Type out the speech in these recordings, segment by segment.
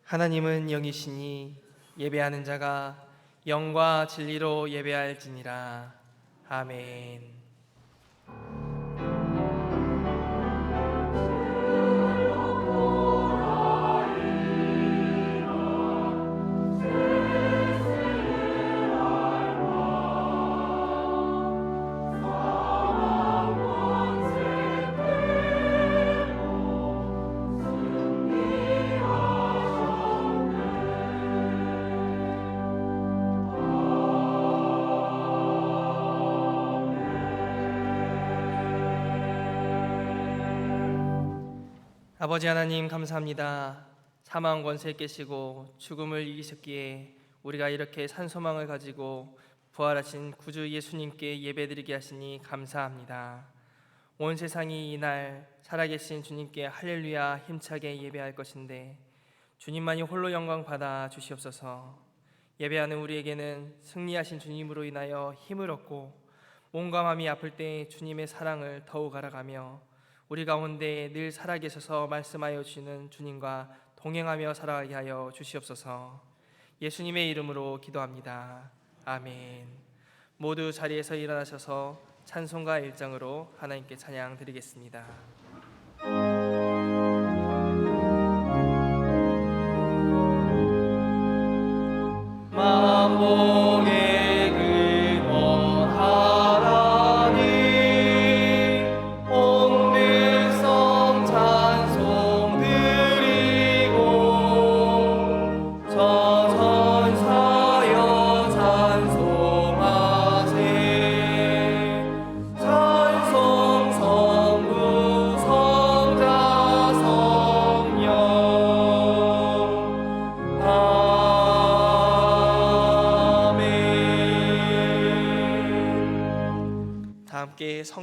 하나님은 영이시니 예배하는 자가 영과 진리로 예배할지니라. 아멘. 아버지 하나님 감사합니다. 사망 권세 깨시고 죽음을 이기셨기에 우리가 이렇게 산소망을 가지고 부활하신 구주 예수님께 예배드리게 하시니 감사합니다. 온 세상이 이날 살아계신 주님께 할렐루야 힘차게 예배할 것인데 주님만이 홀로 영광 받아 주시옵소서. 예배하는 우리에게는 승리하신 주님으로 인하여 힘을 얻고 몸과 마음이 아플 때 주님의 사랑을 더욱 알아가며 우리 가운데 늘 살아계셔서 말씀하여 주시는 주님과 동행하며 살아가게 하여 주시옵소서. 예수님의 이름으로 기도합니다. 아멘. 모두 자리에서 일어나셔서 찬송가 1장으로 하나님께 찬양 드리겠습니다. 만복의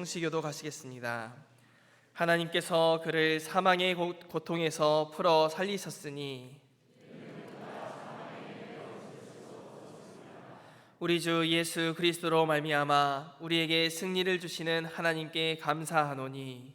성시교도 가시겠습니다. 하나님께서 그를 사망의 고통에서 풀어 살리셨으니 우리 주 예수 그리스도로 말미암아 우리에게 승리를 주시는 하나님께 감사하노니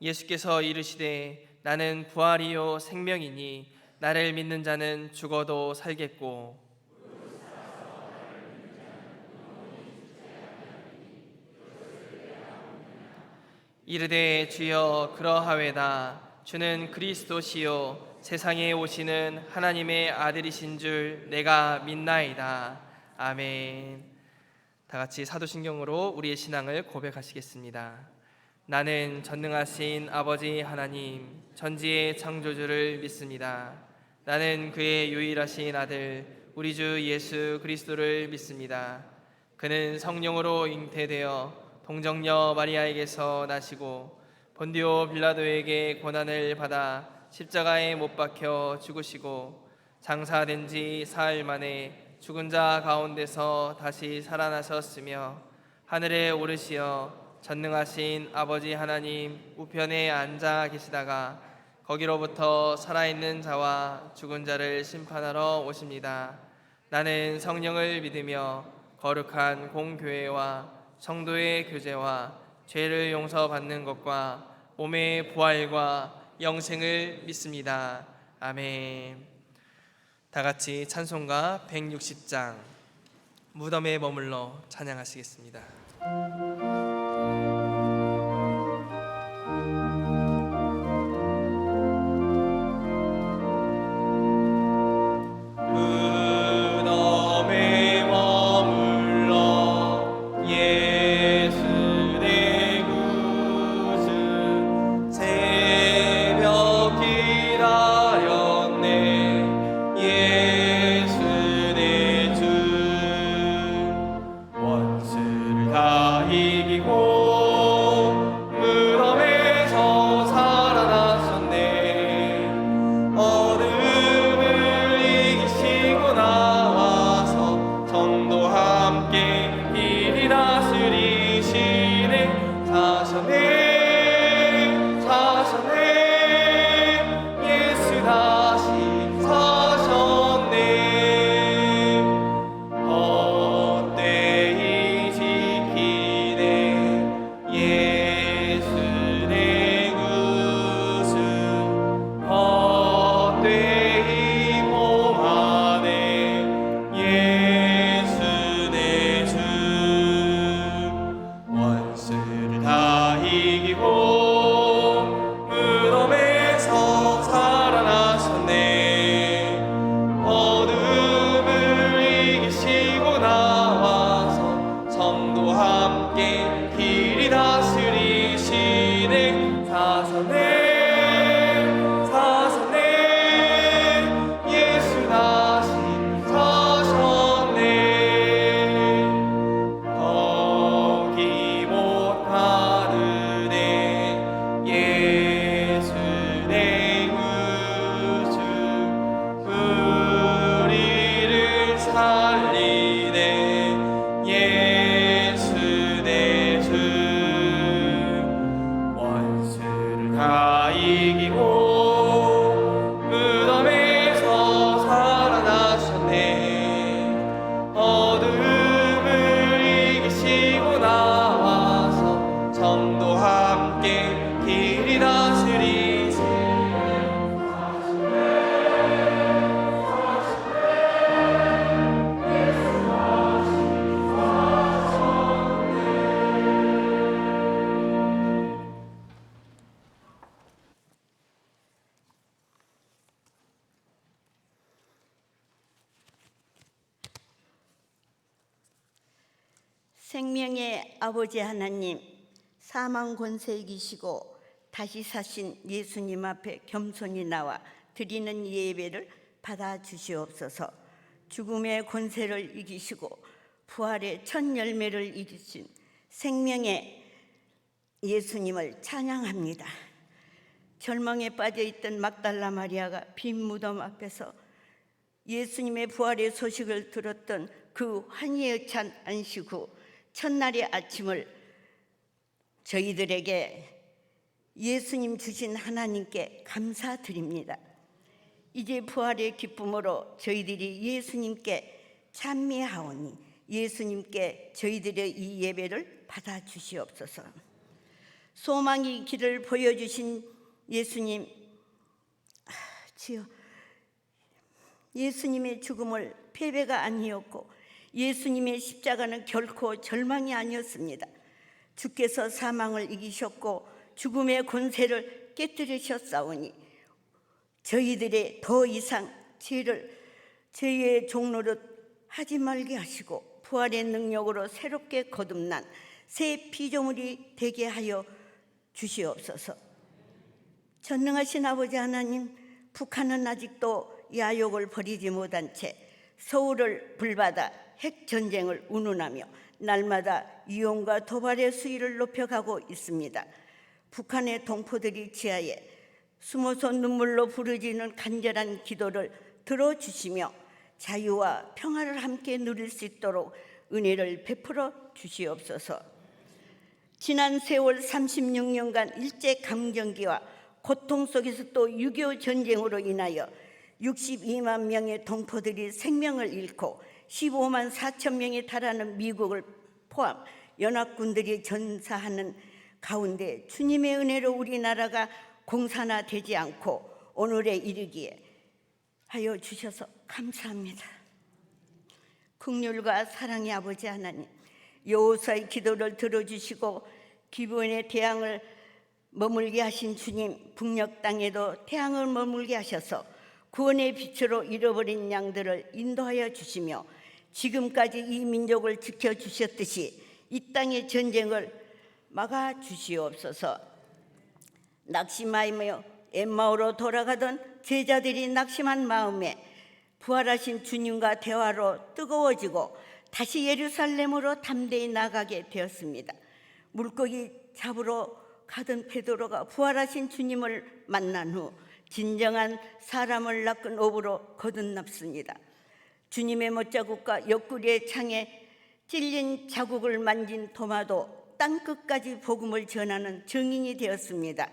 예수께서 이르시되 나는 부활이요 생명이니 나를 믿는 자는 죽어도 살겠고 이르되 주여 그러하외다. 주는 그리스도시요 세상에 오시는 하나님의 아들이신 줄 내가 믿나이다. 아멘. 다 같이 사도신경으로 우리의 신앙을 고백하시겠습니다. 나는 전능하신 아버지 하나님 전지의 창조주를 믿습니다. 나는 그의 유일하신 아들 우리 주 예수 그리스도를 믿습니다. 그는 성령으로 잉태되어 동정녀 마리아에게서 나시고 본디오 빌라도에게 고난을 받아 십자가에 못 박혀 죽으시고 장사된 지 사흘 만에 죽은 자 가운데서 다시 살아나셨으며 하늘에 오르시어 전능하신 아버지 하나님 우편에 앉아 계시다가 거기로부터 살아있는 자와 죽은 자를 심판하러 오십니다. 나는 성령을 믿으며 거룩한 공교회와 성도의 교제와 죄를 용서받는 것과 몸의 부활과 영생을 믿습니다. 아멘. 다 같이 찬송가 160장 무덤에 머물러 찬양하시겠습니다. 이기 생명의 아버지 하나님, 사망 권세 이기시고 다시 사신 예수님 앞에 겸손히 나와 드리는 예배를 받아주시옵소서. 죽음의 권세를 이기시고 부활의 첫 열매를 이기신 생명의 예수님을 찬양합니다. 절망에 빠져있던 막달라 마리아가 빈 무덤 앞에서 예수님의 부활의 소식을 들었던 그 환희에 찬 안식 후 첫날의 아침을 저희들에게 예수님 주신 하나님께 감사드립니다. 이제 부활의 기쁨으로 저희들이 예수님께 찬미하오니 예수님께 저희들의 이 예배를 받아주시옵소서. 소망의 길을 보여주신 예수님, 주여, 예수님의 죽음을 패배가 아니었고 예수님의 십자가는 결코 절망이 아니었습니다. 주께서 사망을 이기셨고 죽음의 권세를 깨뜨리셨사오니 저희들의 더 이상 죄를 죄의 종노릇 하지 말게 하시고 부활의 능력으로 새롭게 거듭난 새 피조물이 되게 하여 주시옵소서. 전능하신 아버지 하나님, 북한은 아직도 야욕을 버리지 못한 채 서울을 불받아 핵전쟁을 운운하며 날마다 이용과 도발의 수위를 높여가고 있습니다. 북한의 동포들이 지하에 숨어서 눈물로 부르짖는 간절한 기도를 들어주시며 자유와 평화를 함께 누릴 수 있도록 은혜를 베풀어 주시옵소서. 지난 세월 36년간 일제강점기와 고통 속에서 또 6.25 전쟁으로 인하여 62만 명의 동포들이 생명을 잃고 15만 4천 명에 달하는 미국을 포함 연합군들이 전사하는 가운데 주님의 은혜로 우리나라가 공산화되지 않고 오늘에 이르기에 하여 주셔서 감사합니다. 긍휼과 사랑의 아버지 하나님, 여호사의 기도를 들어주시고 기브온의 태양을 머물게 하신 주님, 북녘 땅에도 태양을 머물게 하셔서 구원의 빛으로 잃어버린 양들을 인도하여 주시며 지금까지 이 민족을 지켜주셨듯이 이 땅의 전쟁을 막아주시옵소서. 낙심하며 엠마오로 돌아가던 제자들이 낙심한 마음에 부활하신 주님과 대화로 뜨거워지고 다시 예루살렘으로 담대히 나가게 되었습니다. 물고기 잡으러 가던 베드로가 부활하신 주님을 만난 후 진정한 사람을 낚은 어부로 거듭났습니다. 주님의 못자국과 옆구리의 창에 찔린 자국을 만진 도마도 땅끝까지 복음을 전하는 증인이 되었습니다.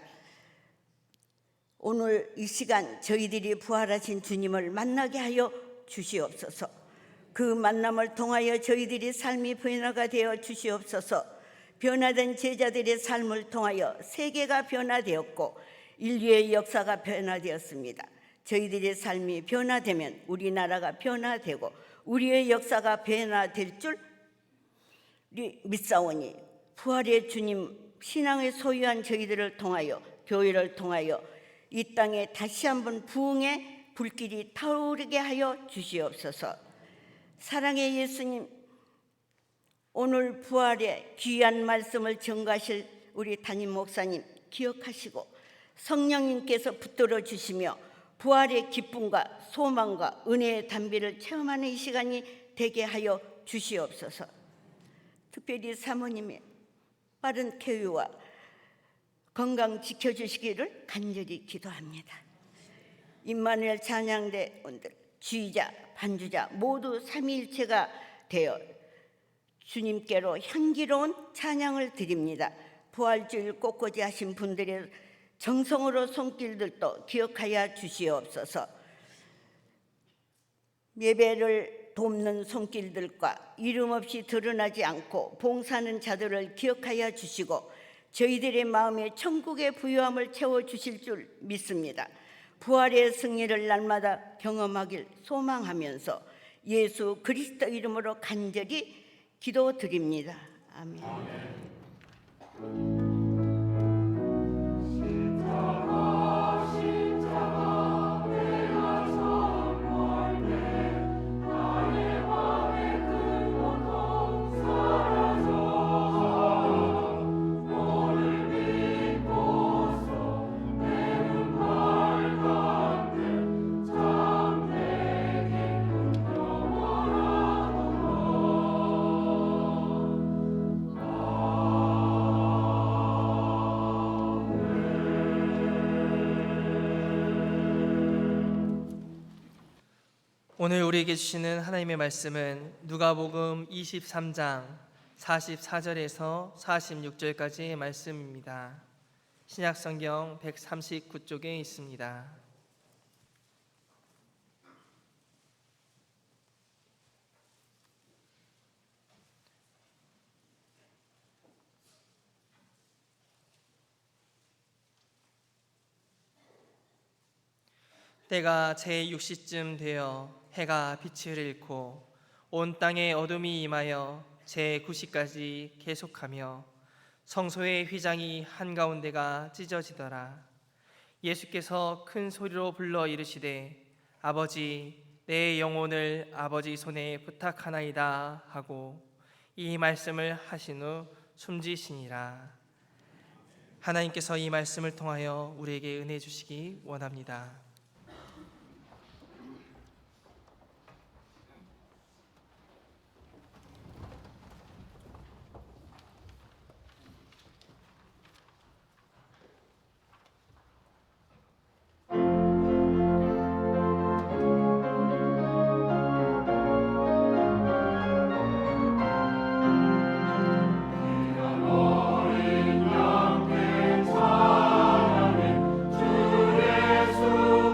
오늘 이 시간 저희들이 부활하신 주님을 만나게 하여 주시옵소서. 그 만남을 통하여 저희들이 삶이 변화가 되어 주시옵소서. 변화된 제자들의 삶을 통하여 세계가 변화되었고 인류의 역사가 변화되었습니다. 저희들의 삶이 변화되면 우리나라가 변화되고 우리의 역사가 변화될 줄 믿사오니 부활의 주님 신앙을 소유한 저희들을 통하여 교회를 통하여 이 땅에 다시 한번 부흥의 불길이 타오르게 하여 주시옵소서. 사랑의 예수님, 오늘 부활의 귀한 말씀을 전가하실 우리 담임 목사님 기억하시고 성령님께서 붙들어 주시며 부활의 기쁨과 소망과 은혜의 단비를 체험하는 이 시간이 되게 하여 주시옵소서. 특별히 사모님의 빠른 쾌유와 건강 지켜주시기를 간절히 기도합니다. 임마누엘 찬양대원들, 주의자, 반주자 모두 삼위일체가 되어 주님께로 향기로운 찬양을 드립니다. 부활주일 꽃꽂이 하신 분들의 정성으로 손길들도 기억하여 주시옵소서. 예배를 돕는 손길들과 이름 없이 드러나지 않고 봉사하는 자들을 기억하여 주시고 저희들의 마음에 천국의 부유함을 채워주실 줄 믿습니다. 부활의 승리를 날마다 경험하길 소망하면서 예수 그리스도 이름으로 간절히 기도드립니다. 아멘. 오늘 우리에게 주시는 하나님의 말씀은 누가복음 23장 44절에서 46절까지의 말씀입니다. 신약성경 139쪽에 있습니다. 때가 제6시쯤 되어 해가 빛을 잃고 온 땅에 어둠이 임하여 제9시까지 계속하며 성소의 휘장이 한가운데가 찢어지더라. 예수께서 큰 소리로 불러 이르시되 아버지 내 영혼을 아버지 손에 부탁하나이다 하고 이 말씀을 하신 후 숨지시니라. 하나님께서 이 말씀을 통하여 우리에게 은혜 주시기 원합니다. 주 예수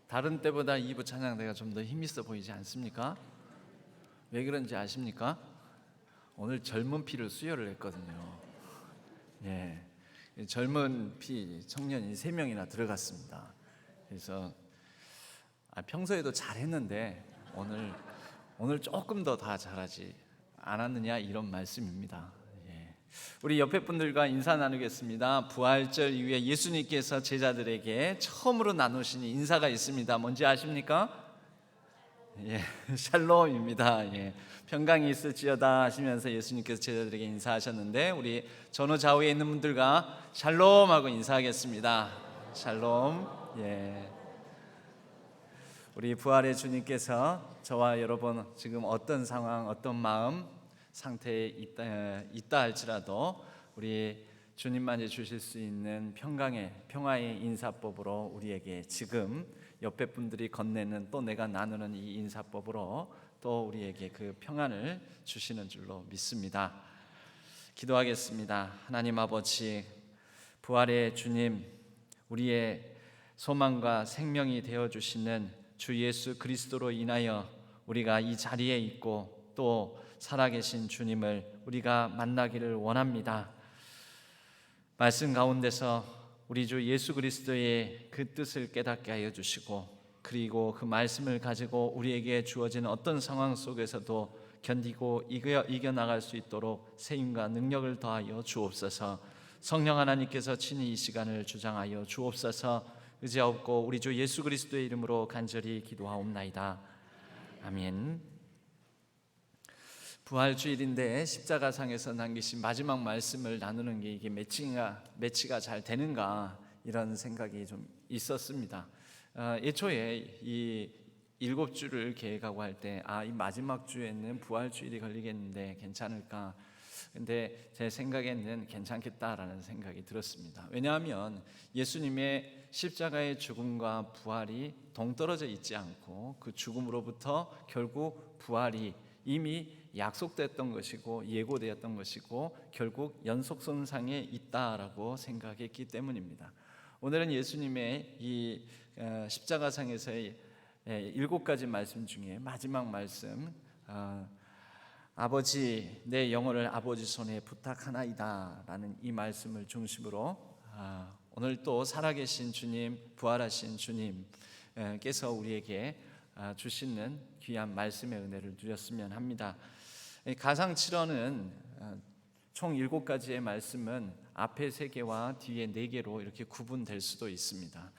다른 때보다 2부 찬양대가 좀 더 힘있어 보이지 않습니까? 왜 그런지 아십니까? 오늘 젊은 피를 수혈을 했거든요. 예, 젊은 피 청년이 3명이나 들어갔습니다. 그래서 평소에도 잘했는데 오늘 조금 더 다 잘하지 않았느냐 이런 말씀입니다. 예. 우리 옆에 분들과 인사 나누겠습니다. 부활절 이후에 예수님께서 제자들에게 처음으로 나누신 인사가 있습니다. 뭔지 아십니까? 예, 샬롬입니다. 예, 평강이 있을지어다 하시면서 예수님께서 제자들에게 인사하셨는데 우리 전후 좌우에 있는 분들과 샬롬하고 인사하겠습니다. 샬롬. 예. 우리 부활의 주님께서 저와 여러분 지금 어떤 상황, 어떤 마음 상태에 있다 할지라도 우리 주님만이 주실 수 있는 평화의 인사법으로 우리에게 지금 옆에 분들이 건네는 또 내가 나누는 이 인사법으로 또 우리에게 그 평안을 주시는 줄로 믿습니다. 기도하겠습니다. 하나님 아버지, 부활의 주님, 우리의 소망과 생명이 되어주시는 주 예수 그리스도로 인하여 우리가 이 자리에 있고 또 살아계신 주님을 우리가 만나기를 원합니다. 말씀 가운데서 우리 주 예수 그리스도의 그 뜻을 깨닫게 하여 주시고 그리고 그 말씀을 가지고 우리에게 주어진 어떤 상황 속에서도 견디고 이겨나갈 수 있도록 세임과 능력을 더하여 주옵소서. 성령 하나님께서 친히 이 시간을 주장하여 주옵소서. 의지하옵고 우리 주 예수 그리스도의 이름으로 간절히 기도하옵나이다. 아멘. 부활주일인데 십자가상에서 남기신 마지막 말씀을 나누는 게 이게 매치가 잘 되는가 이런 생각이 좀 있었습니다. 애초에 이 7주를 계획하고 할 때 이 마지막 주에는 부활주일이 걸리겠는데 괜찮을까? 근데 제 생각에는 괜찮겠다라는 생각이 들었습니다. 왜냐하면 예수님의 십자가의 죽음과 부활이 동떨어져 있지 않고 그 죽음으로부터 결국 부활이 이미 약속됐던 것이고 예고되었던 것이고 결국 연속선상에 있다라고 생각했기 때문입니다. 오늘은 예수님의 이 십자가상에서의 7가지 말씀 중에 마지막 말씀, 아버지 내 영혼을 아버지 손에 부탁하나이다 라는 이 말씀을 중심으로 오늘 또 살아계신 주님, 부활하신 주님께서 우리에게 주시는 귀한 말씀의 은혜를 누렸으면 합니다. 가상칠언은 총 7가지의 말씀은 앞에 3개와 뒤에 4개로 이렇게 구분될 수도 있습니다.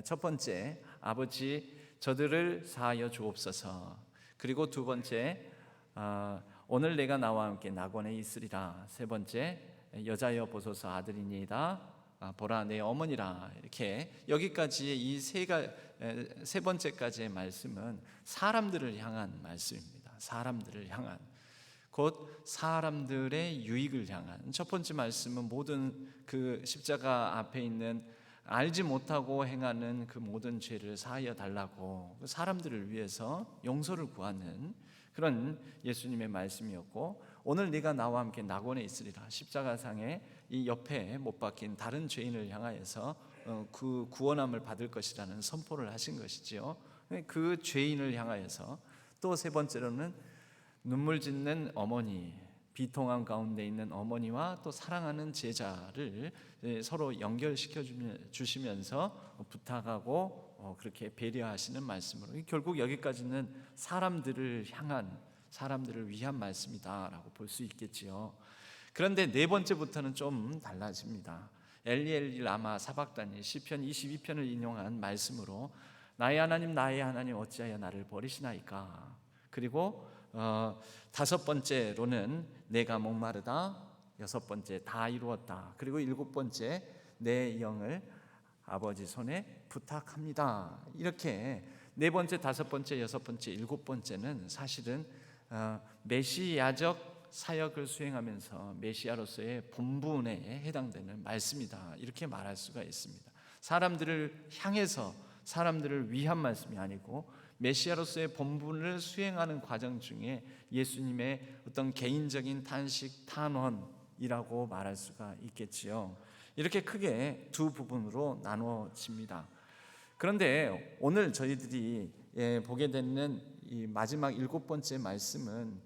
첫 번째, 아버지 저들을 사하여 주옵소서. 그리고 두 번째, 오늘 내가 나와 함께 낙원에 있으리라. 세 번째, 여자여 보소서 아들이니이다. 보라 내 어머니라. 이렇게 여기까지의 이 세 번째까지의 말씀은 사람들을 향한 말씀입니다. 사람들을 향한, 곧 사람들의 유익을 향한. 첫 번째 말씀은 모든 그 십자가 앞에 있는 알지 못하고 행하는 그 모든 죄를 사하여 달라고 사람들을 위해서 용서를 구하는 그런 예수님의 말씀이었고, 오늘 네가 나와 함께 낙원에 있으리라. 십자가상에 이 옆에 못 박힌 다른 죄인을 향하여서 그 구원함을 받을 것이라는 선포를 하신 것이지요. 그 죄인을 향하여서 또 세 번째로는 눈물 짓는 어머니, 비통함 가운데 있는 어머니와 또 사랑하는 제자를 서로 연결시켜 주시면서 부탁하고 그렇게 배려하시는 말씀으로 결국 여기까지는 사람들을 향한, 사람들을 위한 말씀이다라고 볼 수 있겠지요. 그런데 4번째부터는 좀 달라집니다. 엘리 엘리 라마 사박다니 시편 22편을 인용한 말씀으로 나의 하나님 어찌하여 나를 버리시나이까. 그리고 5번째로는 내가 목마르다. 6번째 다 이루었다. 그리고 7번째 내 영을 아버지 손에 부탁합니다. 이렇게 4번째, 5번째, 6번째, 7번째는 사실은 메시아적 사역을 수행하면서 메시아로서의 본분에 해당되는 말씀이다. 이렇게 말할 수가 있습니다. 사람들을 향해서 사람들을 위한 말씀이 아니고 메시아로서의 본분을 수행하는 과정 중에 예수님의 어떤 개인적인 탄식, 탄원이라고 말할 수가 있겠지요. 이렇게 크게 두 부분으로 나누어집니다. 그런데 오늘 저희들이 보게 되는 이 마지막 7번째 말씀은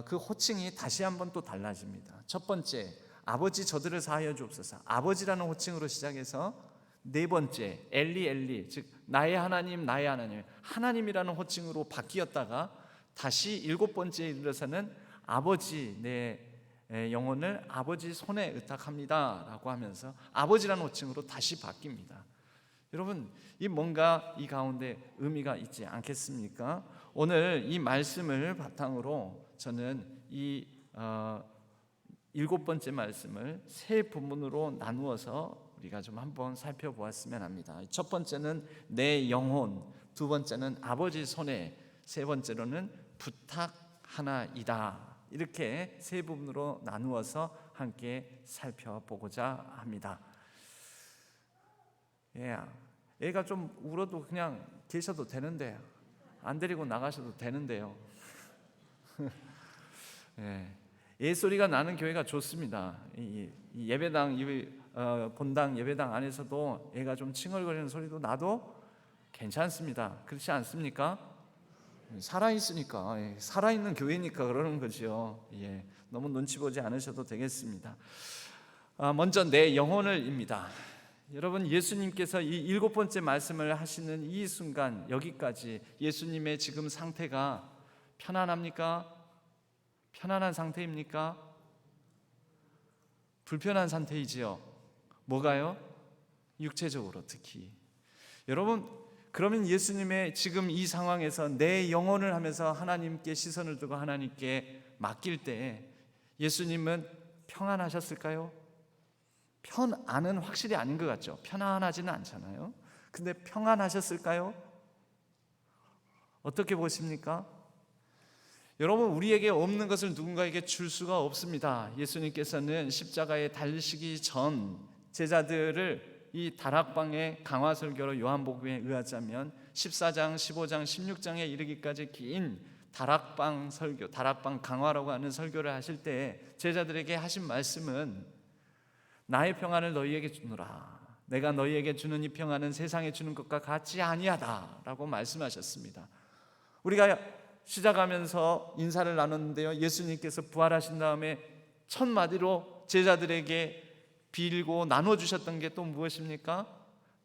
그 호칭이 다시 한번 또 달라집니다. 첫 번째, 아버지 저들을 사하여 주옵소서. 아버지라는 호칭으로 시작해서 네 번째, 엘리 엘리, 즉 나의 하나님 나의 하나님, 하나님이라는 호칭으로 바뀌었다가 다시 7번째에 이르러서는 아버지 내 영혼을 아버지 손에 의탁합니다 라고 하면서 아버지라는 호칭으로 다시 바뀝니다. 여러분, 이 뭔가 이 가운데 의미가 있지 않겠습니까? 오늘 이 말씀을 바탕으로 저는 이 7번째 말씀을 세 부분으로 나누어서 우리가 좀 한번 살펴보았으면 합니다. 첫 번째는 내 영혼, 두 번째는 아버지 손에, 세 번째로는 부탁하나이다. 이렇게 세 부분으로 나누어서 함께 살펴보고자 합니다. 애가 좀 울어도 그냥 계셔도 되는데, 안 데리고 나가셔도 되는데요. 애 소리가 나는 교회가 좋습니다. 이 예배당, 본당 예배당 안에서도 애가 좀 칭얼거리는 소리도 나도 괜찮습니다. 그렇지 않습니까? 살아있으니까, 살아있는 교회니까 그러는 거죠. 너무 눈치 보지 않으셔도 되겠습니다. 먼저 내 영혼을입니다. 여러분, 예수님께서 이 7번째 말씀을 하시는 이 순간 여기까지 예수님의 지금 상태가 편안합니까? 편안한 상태입니까? 불편한 상태이지요. 뭐가요? 육체적으로 특히. 여러분, 그러면 예수님의 지금 이 상황에서 내 영혼을 하면서 하나님께 시선을 두고 하나님께 맡길 때 예수님은 평안하셨을까요? 편안은 확실히 아닌 것 같죠. 편안하지는 않잖아요. 근데 평안하셨을까요? 어떻게 보십니까? 여러분, 우리에게 없는 것을 누군가에게 줄 수가 없습니다. 예수님께서는 십자가에 달리시기 전 제자들을 이 다락방의 강화 설교로 요한복음에 의하자면 14장, 15장, 16장에 이르기까지 긴 다락방 설교, 다락방 강화라고 하는 설교를 하실 때 제자들에게 하신 말씀은 나의 평안을 너희에게 주노라. 내가 너희에게 주는 이 평안은 세상에 주는 것과 같지 아니하다라고 말씀하셨습니다. 우리가 시작하면서 인사를 나눴는데요, 예수님께서 부활하신 다음에 첫 마디로 제자들에게 빌고 나눠주셨던 게 또 무엇입니까?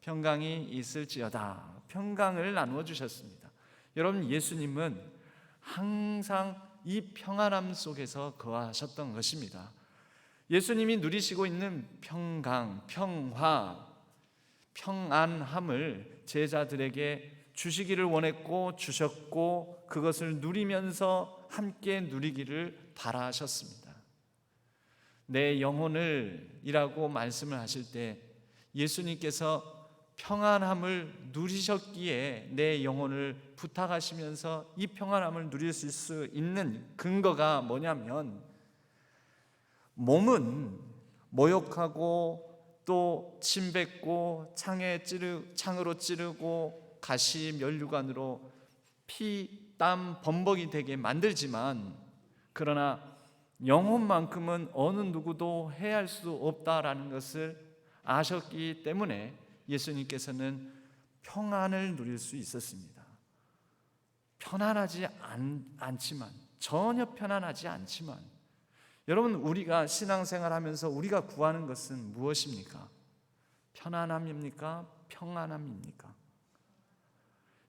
평강이 있을지어다. 평강을 나누어 주셨습니다. 여러분, 예수님은 항상 이 평안함 속에서 거하셨던 것입니다. 예수님이 누리시고 있는 평강, 평화, 평안함을 제자들에게 주시기를 원했고 주셨고 그것을 누리면서 함께 누리기를 바라셨습니다. 내 영혼을 이라고 말씀을 하실 때 예수님께서 평안함을 누리셨기에 내 영혼을 부탁하시면서 이 평안함을 누릴 수 있는 근거가 뭐냐면, 몸은 모욕하고 또 침뱉고 창으로 찌르고 가시 면류관으로 피, 땀, 범벅이 되게 만들지만, 그러나 영혼만큼은 어느 누구도 해할 수 없다라는 것을 아셨기 때문에 예수님께서는 평안을 누릴 수 있었습니다. 편안하지 않지만, 전혀 편안하지 않지만, 여러분, 우리가 신앙생활하면서 우리가 구하는 것은 무엇입니까? 편안함입니까? 평안함입니까?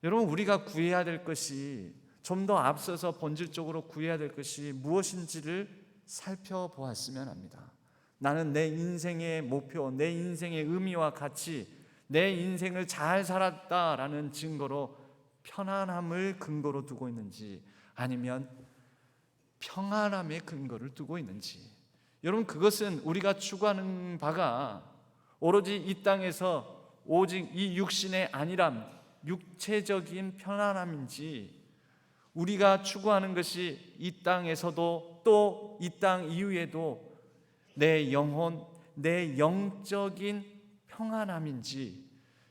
여러분, 우리가 구해야 될 것이, 좀 더 앞서서 본질적으로 구해야 될 것이 무엇인지를 살펴보았으면 합니다. 나는 내 인생의 목표, 내 인생의 의미와 가치, 내 인생을 잘 살았다라는 증거로 편안함을 근거로 두고 있는지, 아니면 평안함의 근거를 두고 있는지. 여러분, 그것은 우리가 추구하는 바가 오로지 이 땅에서 오직 이 육신의 안일함, 육체적인 편안함인지, 우리가 추구하는 것이 이 땅에서도 또 이 땅 이후에도 내 영혼, 내 영적인 평안함인지,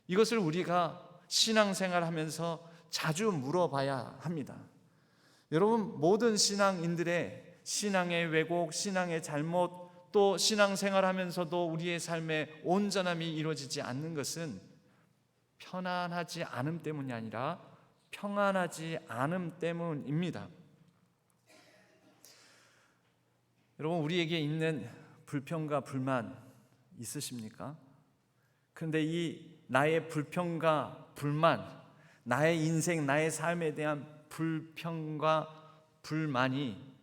이것을 우리가 신앙생활하면서 자주 물어봐야 합니다. 여러분, 모든 신앙인들의 신앙의 왜곡, 신앙의 잘못, 또 신앙생활하면서도 우리의 삶에 온전함이 이루어지지 않는 것은 편안하지 않음 때문이 아니라 평안하지 않음 때문입니다. 여러분, 우리에게 있는 불평과 불만 있으십니까? 그런데 이 나의 불평과 불만, 나의 인생, 나의 삶에 대한 불평과 불만이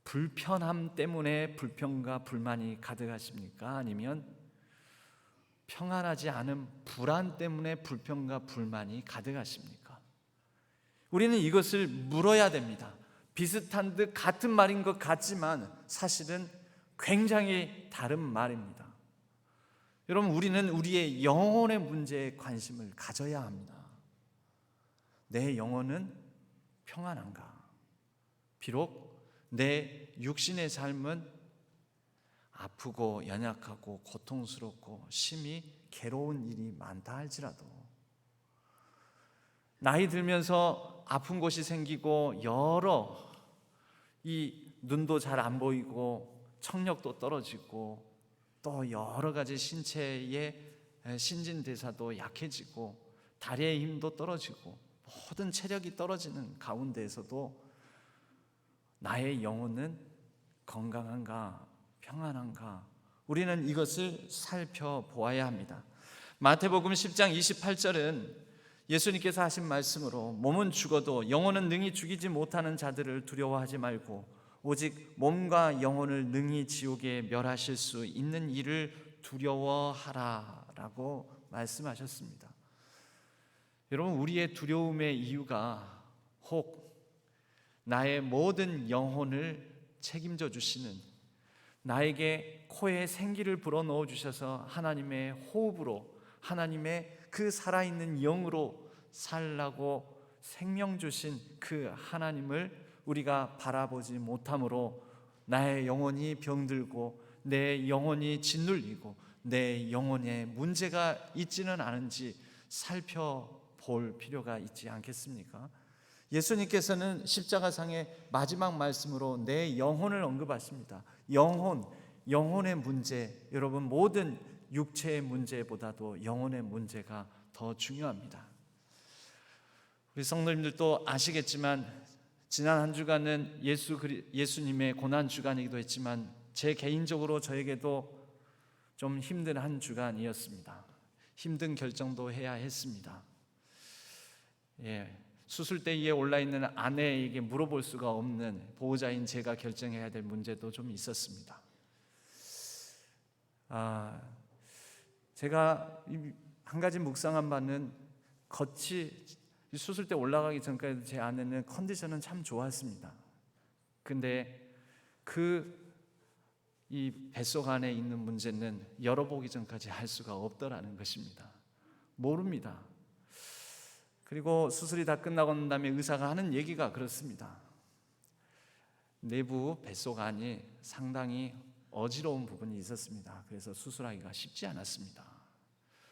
불편함 때문에 불평과 불만이 가득하십니까? 아니면 평안하지 않은 불안 때문에 불평과 불만이 가득하십니까? 우리는 이것을 물어야 됩니다. 비슷한 듯 같은 말인 것 같지만 사실은 굉장히 다른 말입니다. 여러분, 우리는 우리의 영혼의 문제에 관심을 가져야 합니다. 내 영혼은 평안한가? 비록 내 육신의 삶은 아프고 연약하고 고통스럽고 심히 괴로운 일이 많다 할지라도, 나이 들면서 아픈 곳이 생기고 여러 이 눈도 잘 안 보이고 청력도 떨어지고 또 여러 가지 신체의 신진대사도 약해지고 다리의 힘도 떨어지고 모든 체력이 떨어지는 가운데에서도 나의 영혼은 건강한가, 평안한가? 우리는 이것을 살펴보아야 합니다. 마태복음 10장 28절은 예수님께서 하신 말씀으로 몸은 죽어도 영혼은 능히 죽이지 못하는 자들을 두려워하지 말고 오직 몸과 영혼을 능히 지옥에 멸하실 수 있는 이를 두려워하라 라고 말씀하셨습니다. 여러분, 우리의 두려움의 이유가 혹 나의 모든 영혼을 책임져 주시는, 나에게 코에 생기를 불어넣어 주셔서 하나님의 호흡으로, 하나님의 그 살아있는 영으로 살라고 생명 주신 그 하나님을 우리가 바라보지 못함으로 나의 영혼이 병들고 내 영혼이 짓눌리고 내 영혼에 문제가 있지는 않은지 살펴볼 필요가 있지 않겠습니까? 예수님께서는 십자가상의 마지막 말씀으로 내 영혼을 언급하십니다. 영혼의 문제, 여러분, 모든 육체의 문제보다도 영혼의 문제가 더 중요합니다. 우리 성도님들도 아시겠지만 지난 한 주간은 예수님의 고난 주간이기도 했지만 제 개인적으로 저에게도 좀 힘든 한 주간이었습니다. 힘든 결정도 해야 했습니다. 수술대 위에 올라있는 아내에게 물어볼 수가 없는 보호자인 제가 결정해야 될 문제도 좀 있었습니다. 제가 한 가지 묵상한 바는 수술대 올라가기 전까지 제 아내는 컨디션은 참 좋았습니다. 근데 이 뱃속 안에 있는 문제는 열어보기 전까지 알 수가 없더라는 것입니다. 모릅니다. 그리고 수술이 다 끝나고 난 다음에 의사가 하는 얘기가 그렇습니다. 내부 뱃속 안이 상당히 어지러운 부분이 있었습니다. 그래서 수술하기가 쉽지 않았습니다.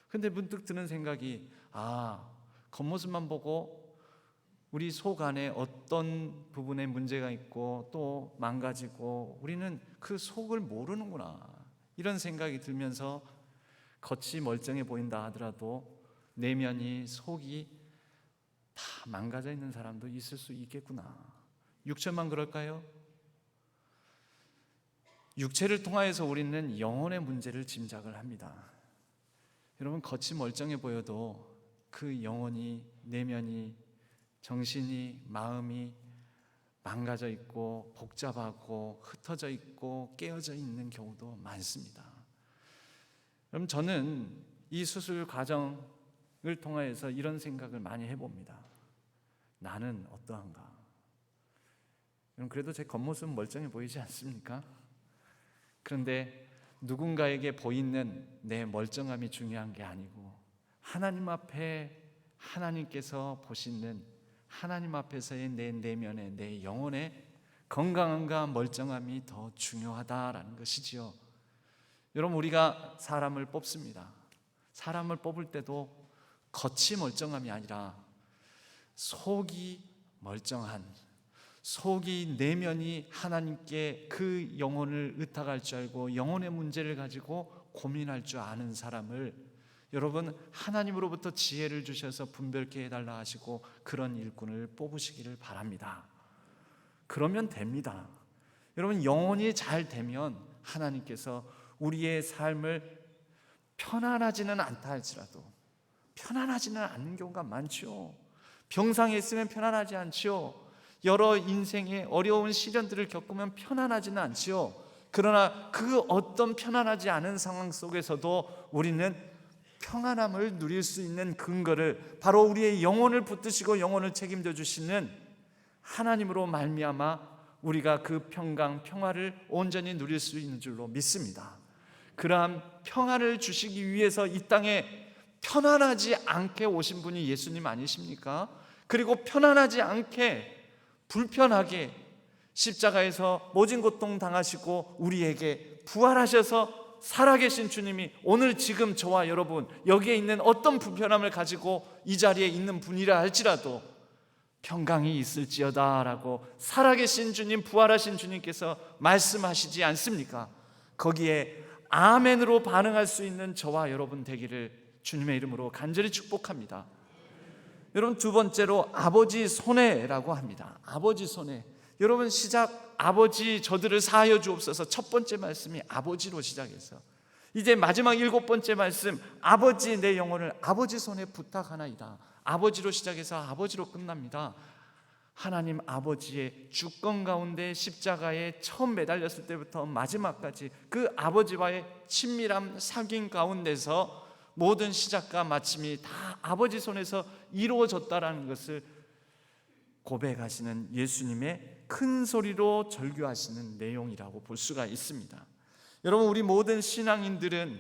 근데 문득 드는 생각이, 겉모습만 보고 우리 속 안에 어떤 부분에 문제가 있고 또 망가지고 우리는 그 속을 모르는구나, 이런 생각이 들면서 겉이 멀쩡해 보인다 하더라도 내면이, 속이 다 망가져 있는 사람도 있을 수 있겠구나. 육체만 그럴까요? 육체를 통하여서 우리는 영혼의 문제를 짐작을 합니다. 여러분, 겉이 멀쩡해 보여도 그 영혼이, 내면이, 정신이, 마음이 망가져 있고 복잡하고 흩어져 있고 깨어져 있는 경우도 많습니다. 그럼 저는 이 수술 과정을 통하여서 이런 생각을 많이 해봅니다. 나는 어떠한가? 그래도 제 겉모습은 멀쩡해 보이지 않습니까? 그런데 누군가에게 보이는 내 멀쩡함이 중요한 게 아니고 하나님 앞에, 하나님께서 보시는 하나님 앞에서의 내 내면의, 내 영혼의 건강함과 멀쩡함이 더 중요하다라는 것이지요. 여러분, 우리가 사람을 뽑습니다. 사람을 뽑을 때도 겉이 멀쩡함이 아니라 속이 멀쩡한, 속이, 내면이 하나님께 그 영혼을 의탁할 줄 알고 영혼의 문제를 가지고 고민할 줄 아는 사람을 여러분, 하나님으로부터 지혜를 주셔서 분별케 해달라 하시고 그런 일꾼을 뽑으시기를 바랍니다. 그러면 됩니다. 여러분, 영혼이 잘 되면 하나님께서 우리의 삶을 편안하지는 않다 할지라도, 편안하지는 않는 경우가 많죠. 병상에 있으면 편안하지 않지요. 여러 인생의 어려운 시련들을 겪으면 편안하지는 않지요. 그러나 그 어떤 편안하지 않은 상황 속에서도 우리는 평안함을 누릴 수 있는 근거를 바로 우리의 영혼을 붙드시고 영혼을 책임져 주시는 하나님으로 말미암아 우리가 그 평강, 평화를 온전히 누릴 수 있는 줄로 믿습니다. 그러한 평안을 주시기 위해서 이 땅에 편안하지 않게 오신 분이 예수님 아니십니까? 그리고 편안하지 않게 불편하게 십자가에서 모진 고통 당하시고 우리에게 부활하셔서 살아계신 주님이 오늘 지금 저와 여러분 여기에 있는 어떤 불편함을 가지고 이 자리에 있는 분이라 할지라도 평강이 있을지어다 라고 살아계신 주님, 부활하신 주님께서 말씀하시지 않습니까? 거기에 아멘으로 반응할 수 있는 저와 여러분 되기를 주님의 이름으로 간절히 축복합니다. 여러분, 두 번째로 아버지 손해라고 합니다. 아버지 손해. 여러분, 시작 아버지 저들을 사하여 주옵소서. 첫 번째 말씀이 아버지로 시작해서 이제 마지막 7번째 말씀, 아버지 내 영혼을 아버지 손에 부탁하나이다. 아버지로 시작해서 아버지로 끝납니다. 하나님 아버지의 주권 가운데 십자가에 처음 매달렸을 때부터 마지막까지 그 아버지와의 친밀함 사귐 가운데서 모든 시작과 마침이 다 아버지 손에서 이루어졌다라는 것을 고백하시는 예수님의 큰 소리로 절규하시는 내용이라고 볼 수가 있습니다. 여러분, 우리 모든 신앙인들은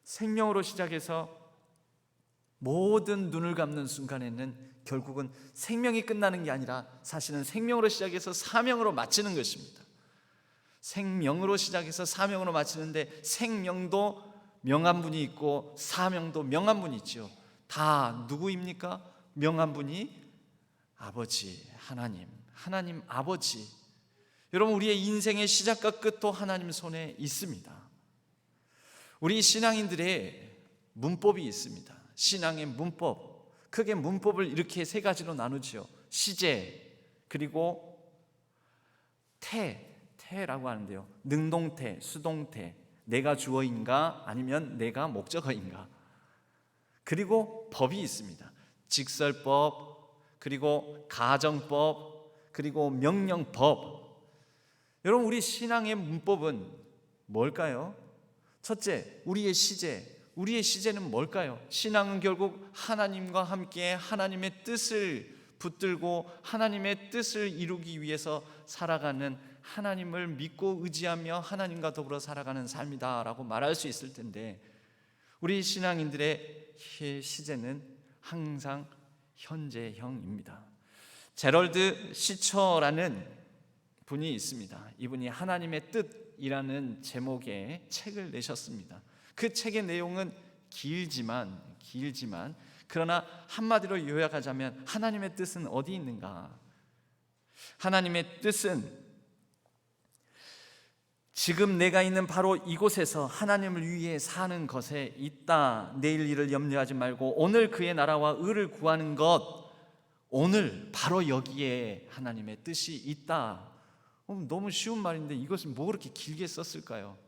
생명으로 시작해서 모든 눈을 감는 순간에는 결국은 생명이 끝나는 게 아니라 사실은 생명으로 시작해서 사명으로 마치는 것입니다. 생명으로 시작해서 사명으로 마치는데 생명도 명한 분이 있고 사명도 명한 분이 있죠. 다 누구입니까? 명한 분이 아버지 하나님 아버지. 여러분, 우리의 인생의 시작과 끝도 하나님 손에 있습니다. 우리 신앙인들의 문법이 있습니다. 신앙의 문법, 크게 문법을 이렇게 세 가지로 나누죠. 시제, 그리고 태라고 하는데요. 능동태, 수동태, 내가 주어인가 아니면 내가 목적어인가. 그리고 법이 있습니다. 직설법, 그리고 가정법, 그리고 명령법. 여러분, 우리 신앙의 문법은 뭘까요? 첫째, 우리의 시제. 우리의 시제는 뭘까요? 신앙은 결국 하나님과 함께 하나님의 뜻을 붙들고 하나님의 뜻을 이루기 위해서 살아가는, 하나님을 믿고 의지하며 하나님과 더불어 살아가는 삶이다라고 말할 수 있을 텐데, 우리 신앙인들의 시제는 항상 현재형입니다. 제럴드 시처라는 분이 있습니다. 이분이 하나님의 뜻이라는 제목의 책을 내셨습니다. 그 책의 내용은 길지만 그러나 한마디로 요약하자면 하나님의 뜻은 어디 있는가? 하나님의 뜻은 지금 내가 있는 바로 이곳에서 하나님을 위해 사는 것에 있다. 내일 일을 염려하지 말고 오늘 그의 나라와 의를 구하는 것, 오늘 바로 여기에 하나님의 뜻이 있다. 너무 쉬운 말인데 이것을 뭐 그렇게 길게 썼을까요?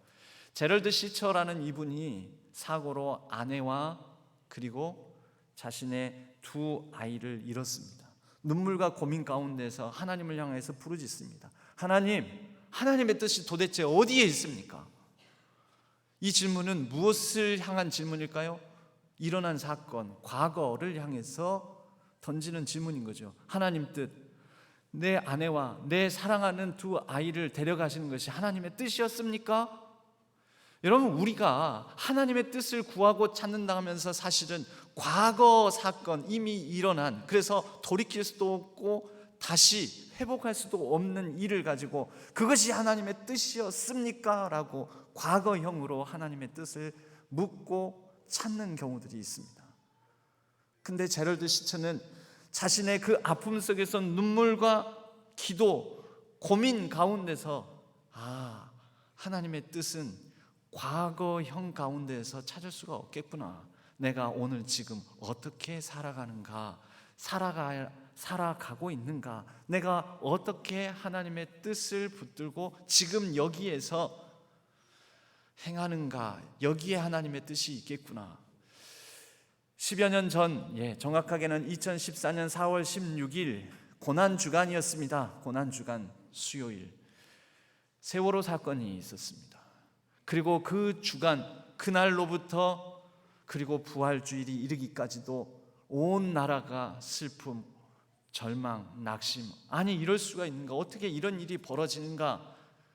제럴드 시처라는 이분이 사고로 아내와 그리고 자신의 두 아이를 잃었습니다. 눈물과 고민 가운데서 하나님을 향해서 부르짖습니다. 하나님의 뜻이 도대체 어디에 있습니까? 이 질문은 무엇을 향한 질문일까요? 일어난 사건, 과거를 향해서 던지는 질문인 거죠. 하나님 뜻, 내 아내와 내 사랑하는 두 아이를 데려가시는 것이 하나님의 뜻이었습니까? 여러분, 우리가 하나님의 뜻을 구하고 찾는다 하면서 사실은 과거 사건, 이미 일어난, 그래서 돌이킬 수도 없고 다시 회복할 수도 없는 일을 가지고 그것이 하나님의 뜻이었습니까? 라고 과거형으로 하나님의 뜻을 묻고 찾는 경우들이 있습니다. 근데 제럴드 시처는 자신의 그 아픔 속에서 눈물과 기도, 고민 가운데서 하나님의 뜻은 과거형 가운데에서 찾을 수가 없겠구나. 내가 오늘 지금 어떻게 살아가는가, 살아가고 있는가, 내가 어떻게 하나님의 뜻을 붙들고 지금 여기에서 행하는가, 여기에 하나님의 뜻이 있겠구나. 10여 년 전, 정확하게는 2014년 4월 16일 고난주간이었습니다. 고난주간 수요일 세월호 사건이 있었습니다. 그리고 그 주간, 그날로부터 그리고 부활주일이 이르기까지도 온 나라가 슬픔, 절망, 낙심, 아니 이럴 수가 있는가, 어떻게 이런 일이 벌어지는가.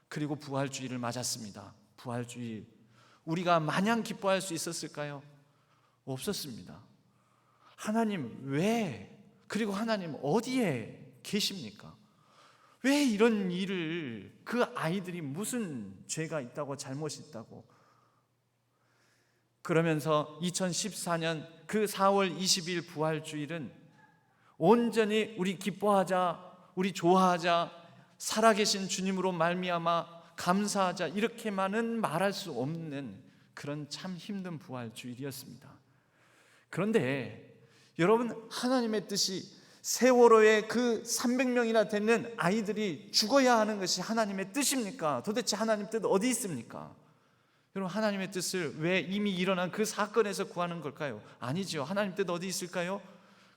그리고 부활주일을 맞았습니다. 부활주일, 우리가 마냥 기뻐할 수 있었을까요? 없었습니다. 하나님 왜, 그리고 하나님 어디에 계십니까? 왜 이런 일을, 그 아이들이 무슨 죄가 있다고, 잘못이 있다고. 그러면서 2014년 그 4월 20일 부활주일은 온전히 우리 기뻐하자, 우리 좋아하자, 살아계신 주님으로 말미암아 감사하자, 이렇게만은 말할 수 없는 그런 참 힘든 부활주일이었습니다. 그런데 여러분, 하나님의 뜻이 세월호에 그 300명이나 되는 아이들이 죽어야 하는 것이 하나님의 뜻입니까? 도대체 하나님 뜻 어디 있습니까? 여러분, 하나님의 뜻을 왜 이미 일어난 그 사건에서 구하는 걸까요? 아니죠. 하나님 뜻 어디 있을까요?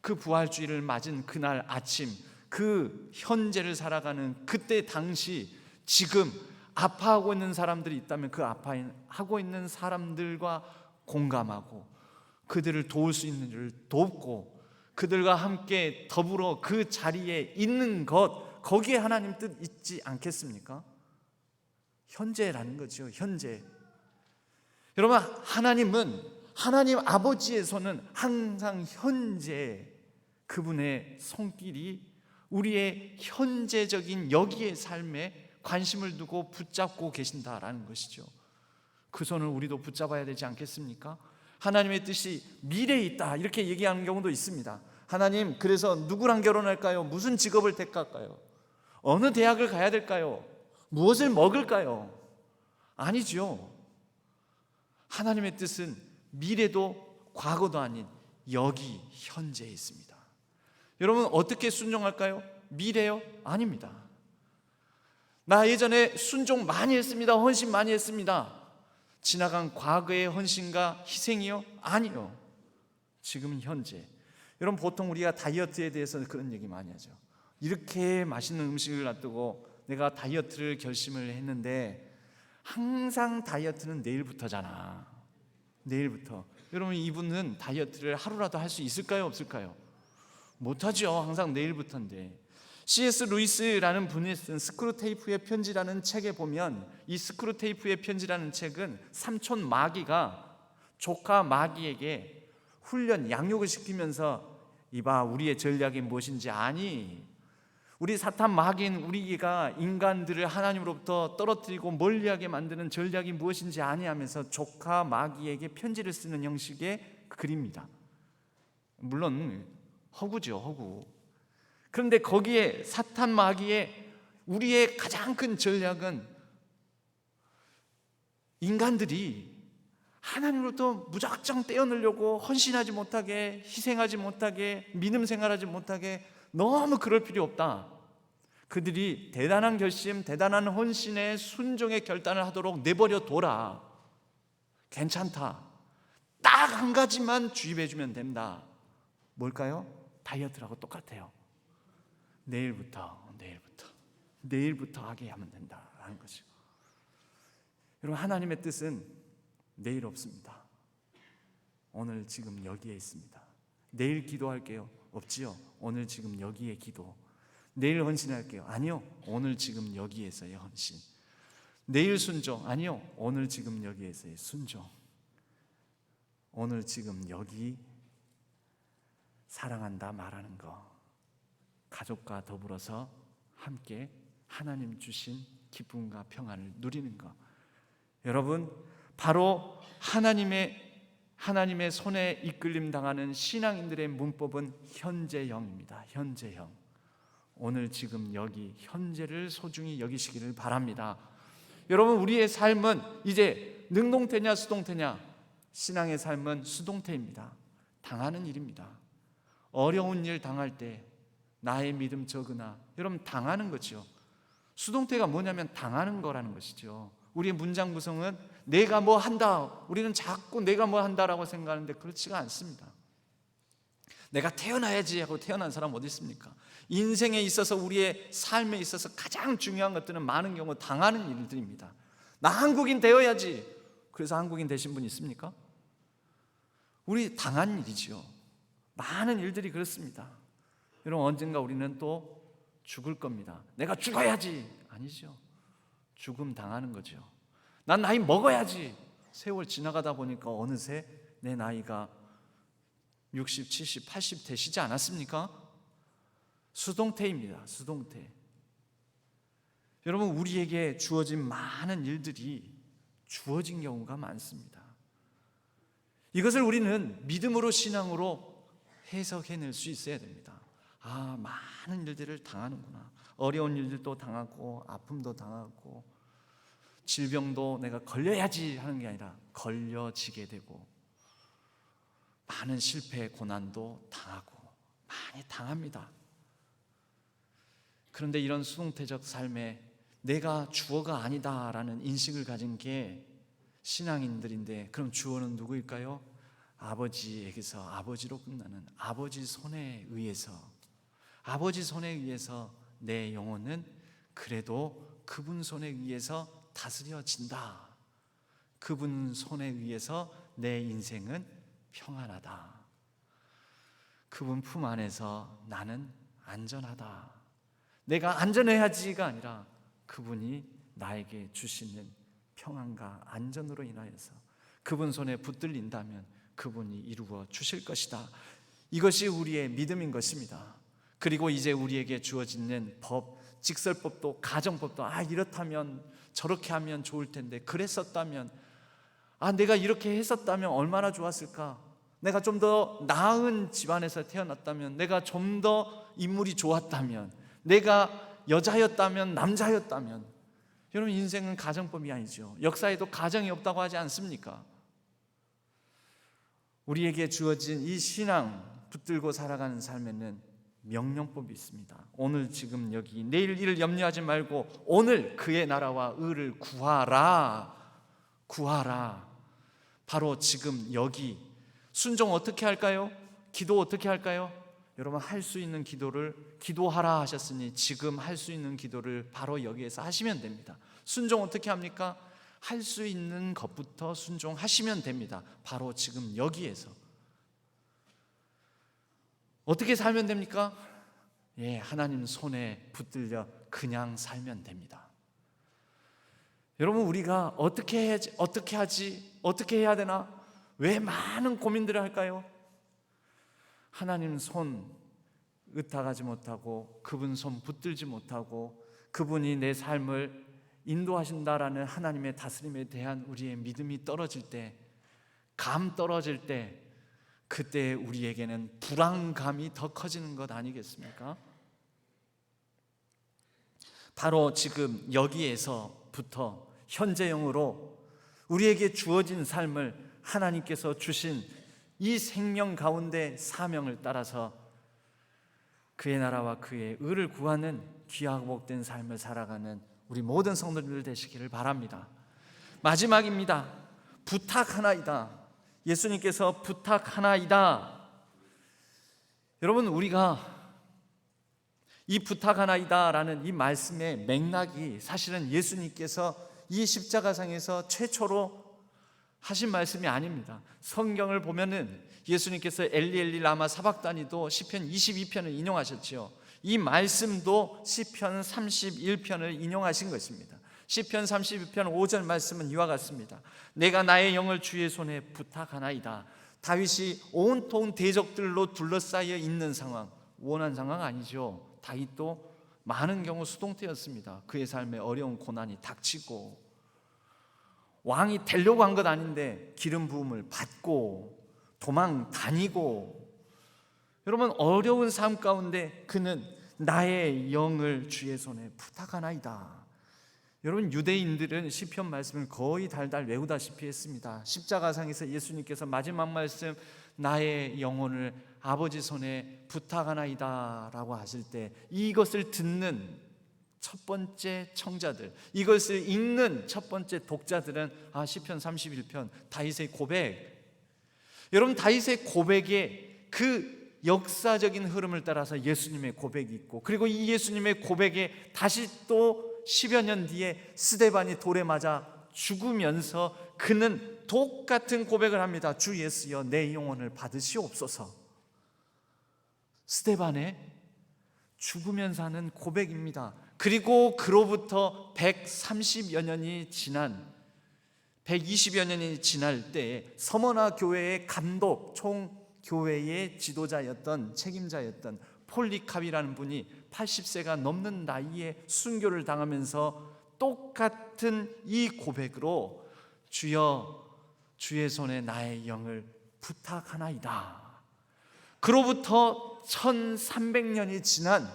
그 부활주일을 맞은 그날 아침, 그 현재를 살아가는 그때 당시, 지금 아파하고 있는 사람들이 있다면 그 아파하고 있는 사람들과 공감하고 그들을 도울 수 있는 일을 돕고 그들과 함께 더불어 그 자리에 있는 것, 거기에 하나님 뜻 있지 않겠습니까? 현재라는 거죠. 현재. 여러분, 하나님은, 하나님 아버지의 손은 항상 현재, 그분의 손길이 우리의 현재적인 여기의 삶에 관심을 두고 붙잡고 계신다라는 것이죠. 그 손을 우리도 붙잡아야 되지 않겠습니까? 하나님의 뜻이 미래에 있다, 이렇게 얘기하는 경우도 있습니다. 하나님, 그래서 누구랑 결혼할까요? 무슨 직업을 택할까요? 어느 대학을 가야 될까요? 무엇을 먹을까요? 아니죠. 하나님의 뜻은 미래도 과거도 아닌 여기 현재에 있습니다. 여러분, 어떻게 순종할까요? 미래요? 아닙니다. 나 예전에 순종 많이 했습니다. 헌신 많이 했습니다. 지나간 과거의 헌신과 희생이요? 아니요. 지금 현재. 여러분, 보통 우리가 다이어트에 대해서 그런 얘기 많이 하죠. 이렇게 맛있는 음식을 놔두고 내가 다이어트를 결심을 했는데 항상 다이어트는 내일부터잖아. 내일부터. 여러분, 이분은 다이어트를 하루라도 할 수 있을까요? 없을까요? 못하죠. 항상 내일부터인데. C.S. 루이스라는 분이 쓴 스크루테이프의 편지라는 책에 보면, 이 스크루테이프의 편지라는 책은 삼촌 마귀가 조카 마귀에게 훈련, 양육을 시키면서 이봐, 우리의 전략이 무엇인지 아니? 우리 사탄 마귀인 우리가 인간들을 하나님으로부터 떨어뜨리고 멀리하게 만드는 전략이 무엇인지 아니? 하면서 조카 마귀에게 편지를 쓰는 형식의 글입니다. 물론 허구죠, 허구. 그런데 거기에 사탄 마귀의 우리의 가장 큰 전략은 인간들이 하나님으로부터 무작정 떼어내려고 헌신하지 못하게, 희생하지 못하게, 믿음 생활하지 못하게, 너무 그럴 필요 없다. 그들이 대단한 결심, 대단한 헌신의 순종의 결단을 하도록 내버려 둬라. 괜찮다. 딱 한 가지만 주입해 주면 된다. 뭘까요? 다이어트라고 똑같아요. 내일부터 하게 하면 된다라는 거죠. 여러분, 하나님의 뜻은 내일 없습니다. 오늘 지금 여기에 있습니다. 내일 기도할게요? 없지요. 오늘 지금 여기에 기도. 내일 헌신할게요? 아니요. 오늘 지금 여기에서의 헌신. 내일 순종? 아니요. 오늘 지금 여기에서의 순종. 오늘 지금 여기 사랑한다 말하는 거, 가족과 더불어서 함께 하나님 주신 기쁨과 평안을 누리는 것. 여러분, 바로 하나님의 손에 이끌림 당하는 신앙인들의 문법은 현재형입니다. 현재형. 오늘 지금 여기 현재를 소중히 여기시기를 바랍니다. 여러분, 우리의 삶은 이제 능동태냐 수동태냐? 신앙의 삶은 수동태입니다. 당하는 일입니다. 어려운 일 당할 때 나의 믿음 적으나, 여러분 당하는 거죠. 수동태가 뭐냐면 당하는 거라는 것이죠. 우리의 문장 구성은 내가 뭐 한다, 우리는 자꾸 내가 뭐 한다라고 생각하는데 그렇지가 않습니다. 내가 태어나야지 하고 태어난 사람 어디 있습니까? 인생에 있어서, 우리의 삶에 있어서 가장 중요한 것들은 많은 경우 당하는 일들입니다. 나 한국인 되어야지, 그래서 한국인 되신 분 있습니까? 우리 당한 일이죠. 많은 일들이 그렇습니다. 여러분, 언젠가 우리는 또 죽을 겁니다. 내가 죽어야지, 아니죠. 죽음 당하는 거죠. 난 나이 먹어야지. 세월 지나가다 보니까 어느새 내 나이가 60, 70, 80 되시지 않았습니까? 수동태입니다. 수동태. 여러분, 우리에게 주어진 많은 일들이 주어진 경우가 많습니다. 이것을 우리는 믿음으로, 신앙으로 해석해낼 수 있어야 됩니다. 아, 많은 일들을 당하는구나. 어려운 일들도 당하고, 아픔도 당하고, 질병도 내가 걸려야지 하는 게 아니라 걸려지게 되고, 많은 실패, 고난도 당하고, 많이 당합니다. 그런데 이런 수동태적 삶에 내가 주어가 아니다라는 인식을 가진 게 신앙인들인데, 그럼 주어는 누구일까요? 아버지에게서, 아버지로 끝나는 아버지 손에 의해서, 아버지 손에 의해서 내 영혼은 그래도 그분 손에 의해서 다스려진다. 그분 손에 의해서 내 인생은 평안하다. 그분 품 안에서 나는 안전하다. 내가 안전해야지가 아니라 그분이 나에게 주시는 평안과 안전으로 인하여서 그분 손에 붙들린다면 그분이 이루어 주실 것이다. 이것이 우리의 믿음인 것입니다. 그리고 이제 우리에게 주어지는 법, 직설법도, 가정법도, 이렇다면, 저렇게 하면 좋을 텐데, 그랬었다면, 내가 이렇게 했었다면 얼마나 좋았을까? 내가 좀 더 나은 집안에서 태어났다면, 내가 좀 더 인물이 좋았다면, 내가 여자였다면, 남자였다면. 여러분, 인생은 가정법이 아니죠. 역사에도 가정이 없다고 하지 않습니까? 우리에게 주어진 이 신앙 붙들고 살아가는 삶에는 명령법이 있습니다. 오늘 지금 여기, 내일 일을 염려하지 말고 오늘 그의 나라와 의를 구하라. 구하라. 바로 지금 여기. 순종 어떻게 할까요? 기도 어떻게 할까요? 여러분, 할 수 있는 기도를 기도하라 하셨으니 지금 할 수 있는 기도를 바로 여기에서 하시면 됩니다. 순종 어떻게 합니까? 할 수 있는 것부터 순종하시면 됩니다. 바로 지금 여기에서. 어떻게 살면 됩니까? 하나님 손에 붙들려 그냥 살면 됩니다. 여러분, 우리가 어떻게 해야지, 어떻게 하지, 어떻게 해야 되나? 왜 많은 고민들을 할까요? 하나님 손 의탁하지 못하고, 그분 손 붙들지 못하고, 그분이 내 삶을 인도하신다라는 하나님의 다스림에 대한 우리의 믿음이 떨어질 때, 감 떨어질 때, 그때 우리에게는 불안감이 더 커지는 것 아니겠습니까? 바로 지금 여기에서부터 현재형으로 우리에게 주어진 삶을 하나님께서 주신 이 생명 가운데 사명을 따라서 그의 나라와 그의 의를 구하는 귀하고 복된 삶을 살아가는 우리 모든 성도님들 되시기를 바랍니다. 마지막입니다. 부탁하나이다. 예수님께서 부탁하나이다. 여러분, 우리가 이 부탁하나이다라는 이 말씀의 맥락이 사실은 예수님께서 이 십자가상에서 최초로 하신 말씀이 아닙니다. 성경을 보면은 예수님께서 엘리 엘리 라마 사박다니도 시편 22편을 인용하셨죠. 이 말씀도 시편 31편을 인용하신 것입니다. 시편 32편 5절 말씀은 이와 같습니다. 내가 나의 영을 주의 손에 부탁하나이다. 다윗이 온통 대적들로 둘러싸여 있는 상황, 원한 상황 아니죠. 다윗도 많은 경우 수동태였습니다. 그의 삶에 어려운 고난이 닥치고, 왕이 되려고 한 것 아닌데 기름 부음을 받고 도망 다니고, 여러분, 어려운 삶 가운데 그는 나의 영을 주의 손에 부탁하나이다. 여러분, 유대인들은 시편 말씀을 거의 달달 외우다시피 했습니다. 십자가상에서 예수님께서 마지막 말씀, 나의 영혼을 아버지 손에 부탁하나이다 라고 하실 때, 이것을 듣는 첫 번째 청자들, 이것을 읽는 첫 번째 독자들은 시편 31편 다윗의 고백. 여러분, 다윗의 고백에 그 역사적인 흐름을 따라서 예수님의 고백이 있고, 그리고 이 예수님의 고백에 다시 또 10여 년 뒤에 스데반이 돌에 맞아 죽으면서 그는 똑같은 고백을 합니다. 주 예수여, 내 영혼을 받으시옵소서. 스데반의 죽으면서 하는 고백입니다. 그리고 그로부터 130여 년이 지난 120여 년이 지날 때에 서머나 교회의 감독, 총 교회의 지도자였던, 책임자였던 폴리캅이라는 분이 80세가 넘는 나이에 순교를 당하면서 똑같은 이 고백으로 주여, 주의 손에 나의 영을 부탁하나이다. 그로부터 1300년이 지난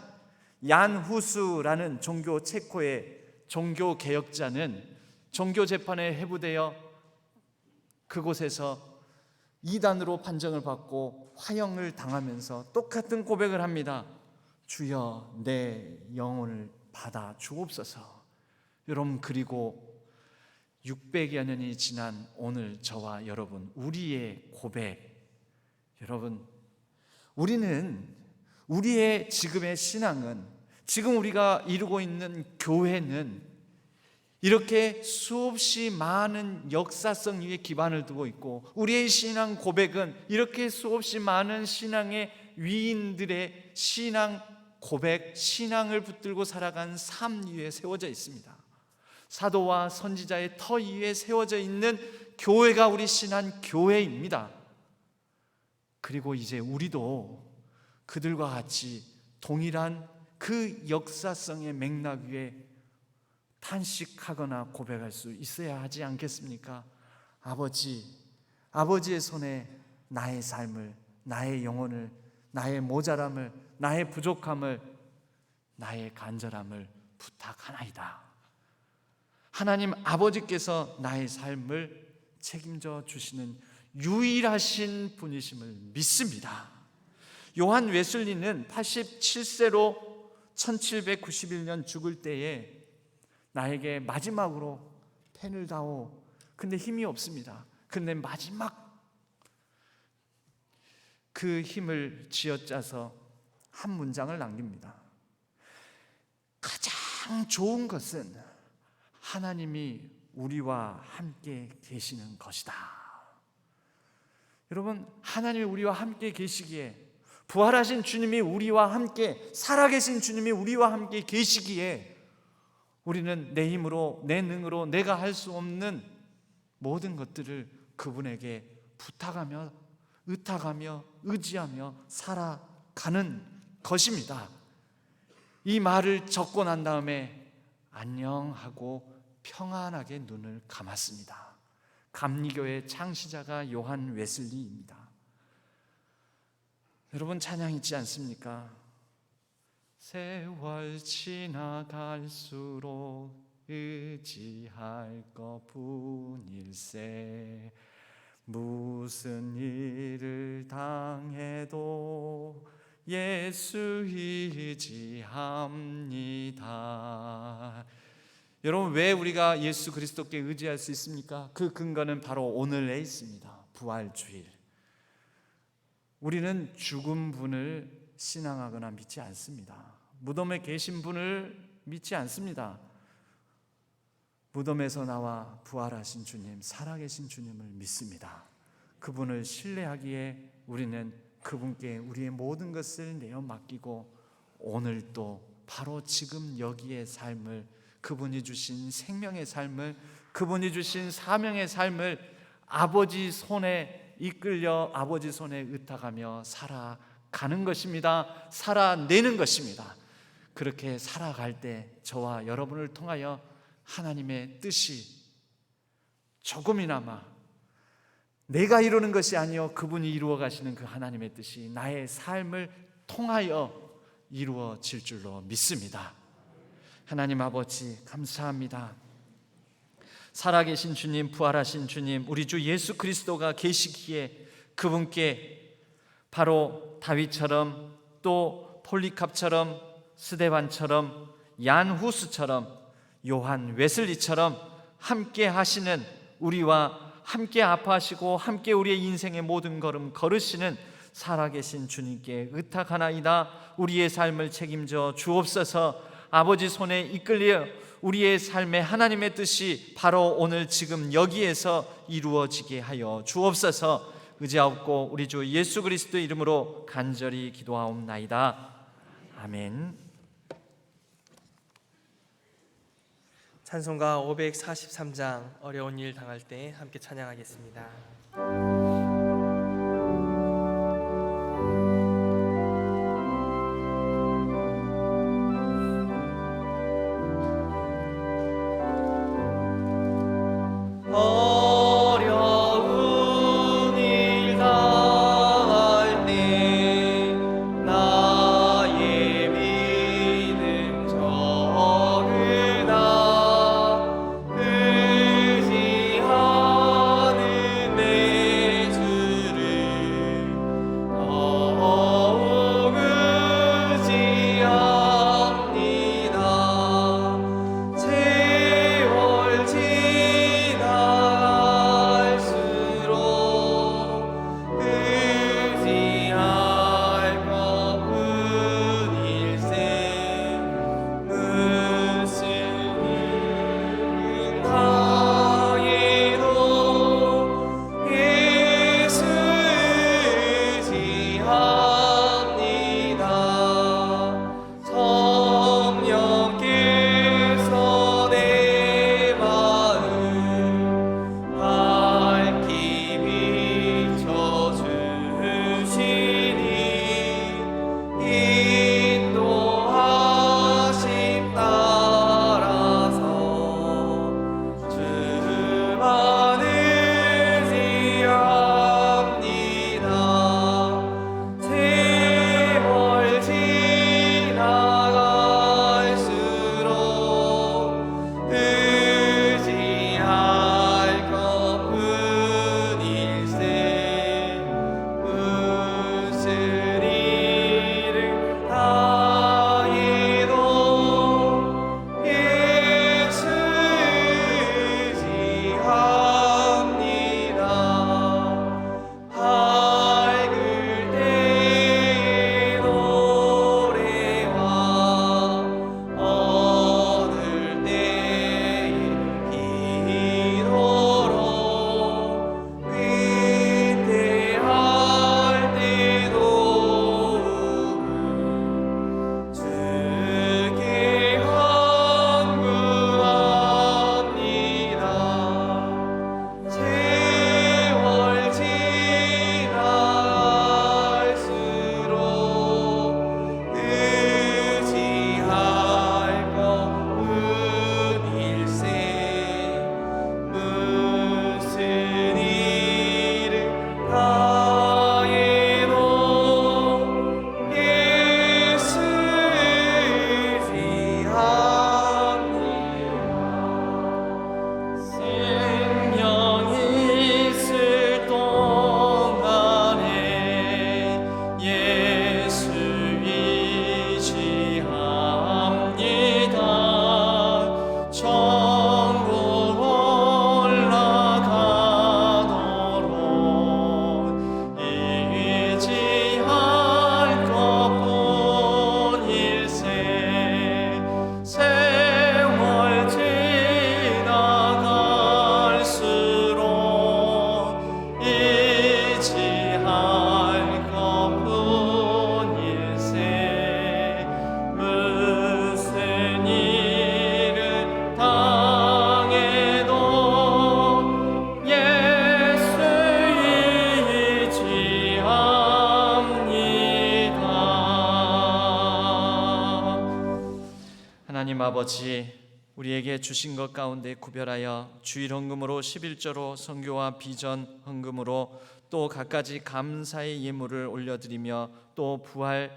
얀 후스라는 종교 체코의 종교 개혁자는 종교 재판에 회부되어 그곳에서 이단으로 판정을 받고 화형을 당하면서 똑같은 고백을 합니다. 주여, 내 영혼을 받아 주옵소서. 여러분, 그리고 600여 년이 지난 오늘 저와 여러분, 우리의 고백. 여러분, 우리의 지금의 신앙은, 지금 우리가 이루고 있는 교회는 이렇게 수없이 많은 역사성 위에 기반을 두고 있고, 우리의 신앙 고백은 이렇게 수없이 많은 신앙의 위인들의 신앙 고백, 신앙을 붙들고 살아간 삶 위에 세워져 있습니다. 사도와 선지자의 터 위에 세워져 있는 교회가 우리 신앙 교회입니다. 그리고 이제 우리도 그들과 같이 동일한 그 역사성의 맥락 위에 탄식하거나 고백할 수 있어야 하지 않겠습니까? 아버지의 손에 나의 삶을, 나의 영혼을, 나의 모자람을, 나의 부족함을, 나의 간절함을 부탁하나이다. 하나님 아버지께서 나의 삶을 책임져 주시는 유일하신 분이심을 믿습니다. 요한 웨슬리는 87세로 1791년 죽을 때에 나에게 마지막으로 펜을 다오. 근데 힘이 없습니다. 근데 마지막 그 힘을 쥐어짜서 한 문장을 남깁니다. 가장 좋은 것은 하나님이 우리와 함께 계시는 것이다. 여러분, 하나님이 우리와 함께 계시기에, 부활하신 주님이 우리와 함께, 살아계신 주님이 우리와 함께 계시기에 우리는 내 힘으로, 내 능으로 내가 할 수 없는 모든 것들을 그분에게 부탁하며, 의탁하며, 의지하며 살아가는 것입니다. 이 말을 적고 난 다음에 안녕하고 평안하게 눈을 감았습니다. 감리교의 창시자가 요한 웨슬리입니다. 여러분, 찬양 있지 않습니까? 세월 지나갈수록 의지할 것뿐일세, 무슨 일을 당해도 예수 의지합니다. 여러분, 왜 우리가 예수 그리스도께 의지할 수 있습니까? 그 근거는 바로 오늘에 있습니다. 부활주일. 우리는 죽은 분을 신앙하거나 믿지 않습니다. 무덤에 계신 분을 믿지 않습니다. 무덤에서 나와 부활하신 주님, 살아계신 주님을 믿습니다. 그분을 신뢰하기에 우리는 그분께 우리의 모든 것을 내어 맡기고, 오늘 또 바로 지금 여기의 삶을, 그분이 주신 생명의 삶을, 그분이 주신 사명의 삶을 아버지 손에 이끌려 아버지 손에 의탁하며 살아가는 것입니다. 살아내는 것입니다. 그렇게 살아갈 때 저와 여러분을 통하여 하나님의 뜻이 조금이나마, 내가 이루는 것이 아니요 그분이 이루어 가시는 그 하나님의 뜻이 나의 삶을 통하여 이루어질 줄로 믿습니다. 하나님 아버지 감사합니다. 살아계신 주님, 부활하신 주님, 우리 주 예수 그리스도가 계시기에 그분께 바로 다윗처럼 또 폴리캅처럼 스데반처럼 얀후스처럼 요한 웨슬리처럼 함께 하시는, 우리와 함께 아파하시고 함께 우리의 인생의 모든 걸음 걸으시는 살아계신 주님께 의탁하나이다. 우리의 삶을 책임져 주옵소서. 아버지 손에 이끌려 우리의 삶의 하나님의 뜻이 바로 오늘 지금 여기에서 이루어지게 하여 주옵소서. 의지하옵고 우리 주 예수 그리스도의 이름으로 간절히 기도하옵나이다. 아멘. 찬송가 543장 어려운 일 당할 때 함께 찬양하겠습니다. 어려운 일 당할 때 나의 믿음 적으나 의지하는 내 주를 더욱 의지합니다. 세월 지나갈수록 의지할 것뿐일세. 무슨 일을 당해도 예수 의지합니다. 성령께서 내 마음 밝히 비춰주시니 인도하심 따라서 주만 의지합니다. 세월 지나갈수록 의지할 것뿐일세. 무슨 일을 당해도 예수 의지합니다. 밝을 때의 노래와 어두울 때의 기도로 위대할 때도 주께 간구합니다. 세월 지나갈수록 의지할 것뿐일세. 무슨 일을 당해도 예수 의지합니다. 생명 있을 동안에 예수 의지합니다. 천국 올라가도록 의지할 것뿐일세. 세월 지나갈수록 의지할 것뿐일세. 무슨 일을 당해도 예수 의지합니다. 하나님 아버지, 우리에게 주신 것 가운데 구별하여 주일 헌금으로 11조로 선교와 비전 헌금으로 또 갖가지 감사의 예물을 올려드리며 또 부활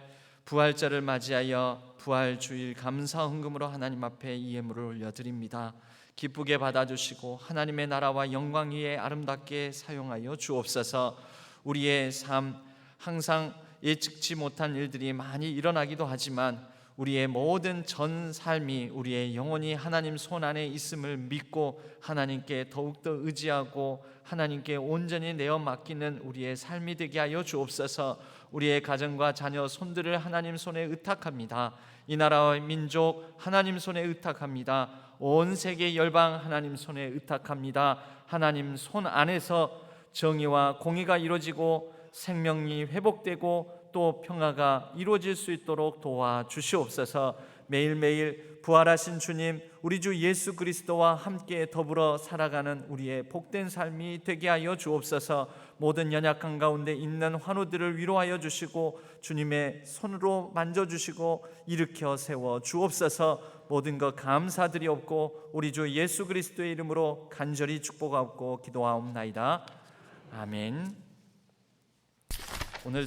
부활절을 맞이하여 부활 주일 감사 헌금으로 하나님 앞에 이 예물을 올려드립니다. 기쁘게 받아주시고 하나님의 나라와 영광 위에 아름답게 사용하여 주옵소서. 우리의 삶, 항상 예측치 못한 일들이 많이 일어나기도 하지만 우리의 모든 전 삶이 우리의 영혼이 하나님 손 안에 있음을 믿고 하나님께 더욱더 의지하고 하나님께 온전히 내어 맡기는 우리의 삶이 되게 하여 주옵소서. 우리의 가정과 자녀 손들을 하나님 손에 의탁합니다. 이 나라와 민족 하나님 손에 의탁합니다. 온 세계 열방 하나님 손에 의탁합니다. 하나님 손 안에서 정의와 공의가 이루어지고 생명이 회복되고 또 평화가 이루어질 수 있도록 도와주시옵소서. 매일매일 부활하신 주님, 우리 주 예수 그리스도와 함께 더불어 살아가는 우리의 복된 삶이 되게 하여 주옵소서. 모든 연약한 가운데 있는 환우들을 위로하여 주시고 주님의 손으로 만져주시고 일으켜 세워 주옵소서. 모든 것 감사드리옵고 우리 주 예수 그리스도의 이름으로 간절히 축복하옵고 기도하옵나이다. 아멘. 오늘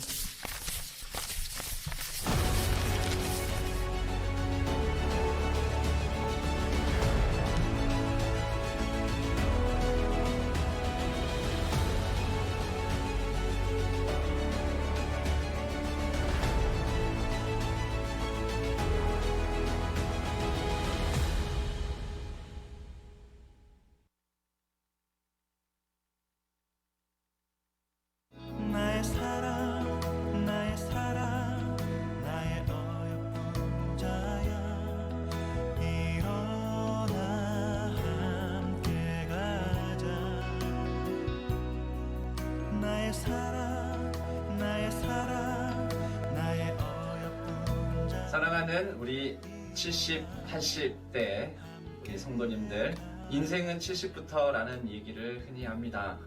나의 사랑 나의 어여쁜 자야 일어나 함께 가자 나의 사랑 나의 어여쁜 자야. 사랑하는 우리 70, 80대 우리 성도님들, 인생은 70부터라는 얘기를 흔히 합니다.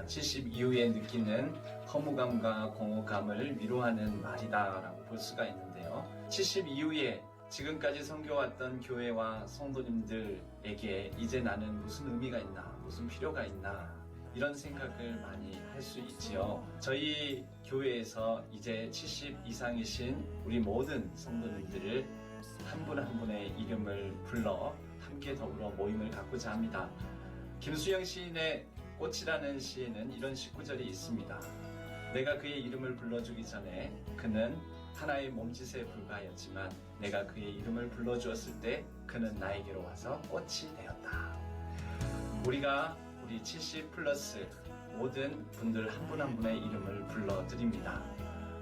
70 이후에 느끼는 허무감과 공허감을 위로하는 말이다라고 볼 수가 있는데요. 70 이후에 지금까지 섬겨왔던 교회와 성도님들에게 이제 나는 무슨 의미가 있나, 무슨 필요가 있나, 이런 생각을 많이 할 수 있지요. 저희 교회에서 이제 70 이상이신 우리 모든 성도님들을 한 분 한 분의 이름을 불러 함께 더불어 모임을 갖고자 합니다. 김수영 시인의 꽃이라는 시에는 이런 19절이 있습니다. 내가 그의 이름을 불러주기 전에 그는 하나의 몸짓에 불과하였지만 내가 그의 이름을 불러주었을 때 그는 나에게로 와서 꽃이 되었다. 우리가 우리 70 플러스 모든 분들 한 분 한 분의 이름을 불러드립니다.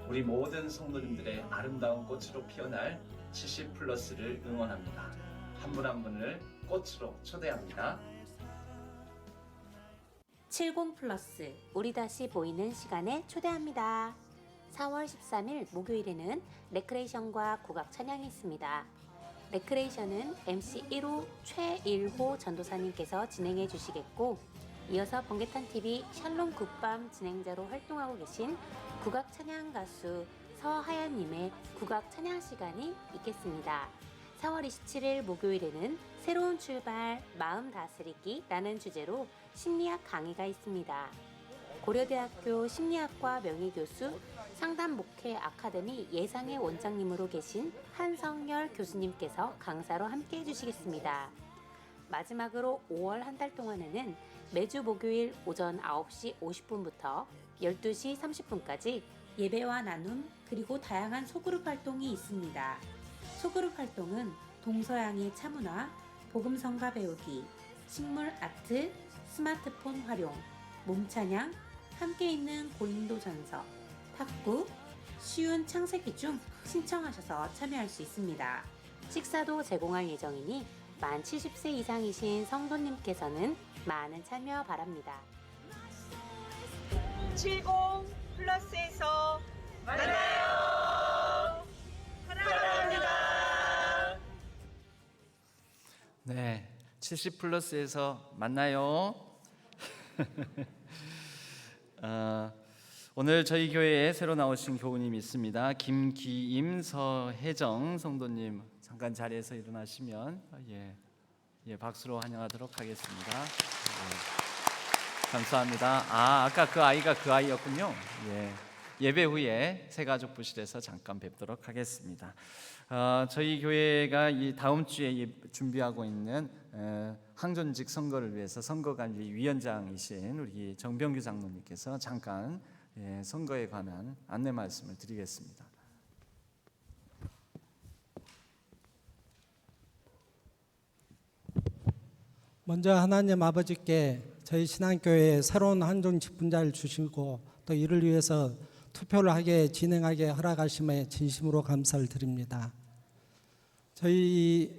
우리 모든 성도님들의 아름다운 꽃으로 피어날 70 플러스를 응원합니다. 한 분 한 분을 꽃으로 초대합니다. 70 플러스 우리 다시 보이는 시간에 초대합니다. 4월 13일 목요일에는 레크레이션과 국악 찬양이 있습니다. 레크레이션은 MC 1호 최일호 전도사님께서 진행해 주시겠고, 이어서 번개탄TV 샬롬 국밤 진행자로 활동하고 계신 국악 찬양 가수 서하연님의 국악 찬양 시간이 있겠습니다. 4월 27일 목요일에는 새로운 출발 마음 다스리기라는 주제로 심리학 강의가 있습니다. 고려대학교 심리학과 명예교수 상담목회 아카데미 예상의 원장님으로 계신 한성열 교수님께서 강사로 함께 해주시겠습니다. 마지막으로 5월 한 달 동안에는 매주 목요일 오전 9시 50분부터 12시 30분까지 예배와 나눔 그리고 다양한 소그룹 활동이 있습니다. 소그룹 활동은 동서양의 차문화, 복음성가 배우기, 식물 아트, 스마트폰 활용, 몸찬양, 함께 있는 고린도전서, 탁구, 쉬운 창세기 중 신청하셔서 참여할 수 있습니다. 식사도 제공할 예정이니 만 70세 이상이신 성도님께서는 많은 참여 바랍니다. 70 플러스에서 만나요. 사랑합니다. 네, 70 플러스에서 만나요. 오늘 저희 교회에 새로 나오신 교우님이 있습니다. 김기임 서혜정 성도님, 잠깐 자리에서 일어나시면 박수로 환영하도록 하겠습니다. 감사합니다. 아까 그 아이가 그 아이였군요. 예배 후에 새가족 부실에서 잠깐 뵙도록 하겠습니다. 저희 교회가 이 다음 주에 준비하고 있는 항전직 선거를 위해서 선거관리위원장이신 우리 정병규 장로님께서 잠깐 선거에 관한 안내 말씀을 드리겠습니다. 먼저 하나님 아버지께 저희 신앙교회에 새로운 항전직 분자를 주시고 또 이를 위해서 투표를 진행하게 허락하심에 진심으로 감사를 드립니다. 저희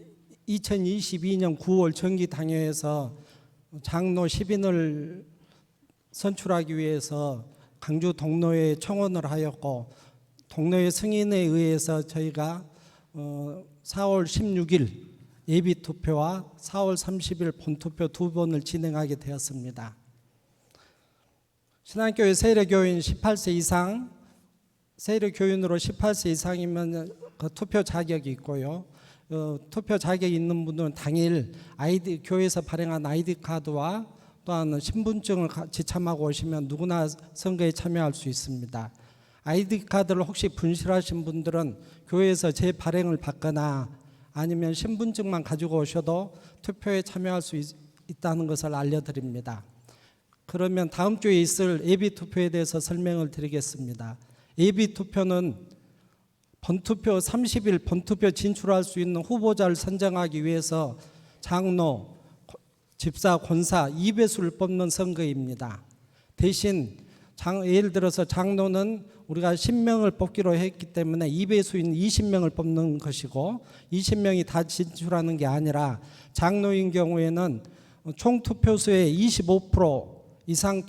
2022년 9월 정기당회에서 장로 10인을 선출하기 위해서 강주 동로에 청원을 하였고 동로회 승인에 의해서 저희가 4월 16일 예비투표와 4월 30일 본투표 두 번을 진행하게 되었습니다. 신앙교회 세례교인 18세 이상, 세례교인으로 18세 이상이면 그 투표 자격이 있고요. 투표 자격이 있는 분들은 당일 교회에서 발행한 아이디 카드와 또한 신분증을 지참하고 오시면 누구나 선거에 참여할 수 있습니다. 아이디 카드를 혹시 분실하신 분들은 교회에서 재발행을 받거나 아니면 신분증만 가지고 오셔도 투표에 참여할 수 있다는 것을 알려드립니다. 그러면 다음 주에 있을 예비투표에 대해서 설명을 드리겠습니다. 예비투표는 본투표 30일 본투표 진출할 수 있는 후보자를 선정하기 위해서 장로, 집사, 권사 2배수를 뽑는 선거입니다. 대신 예를 들어서 장로는 우리가 10명을 뽑기로 했기 때문에 2배수인 20명을 뽑는 것이고 20명이 다 진출하는 게 아니라 장로인 경우에는 총 투표수의 25% 이상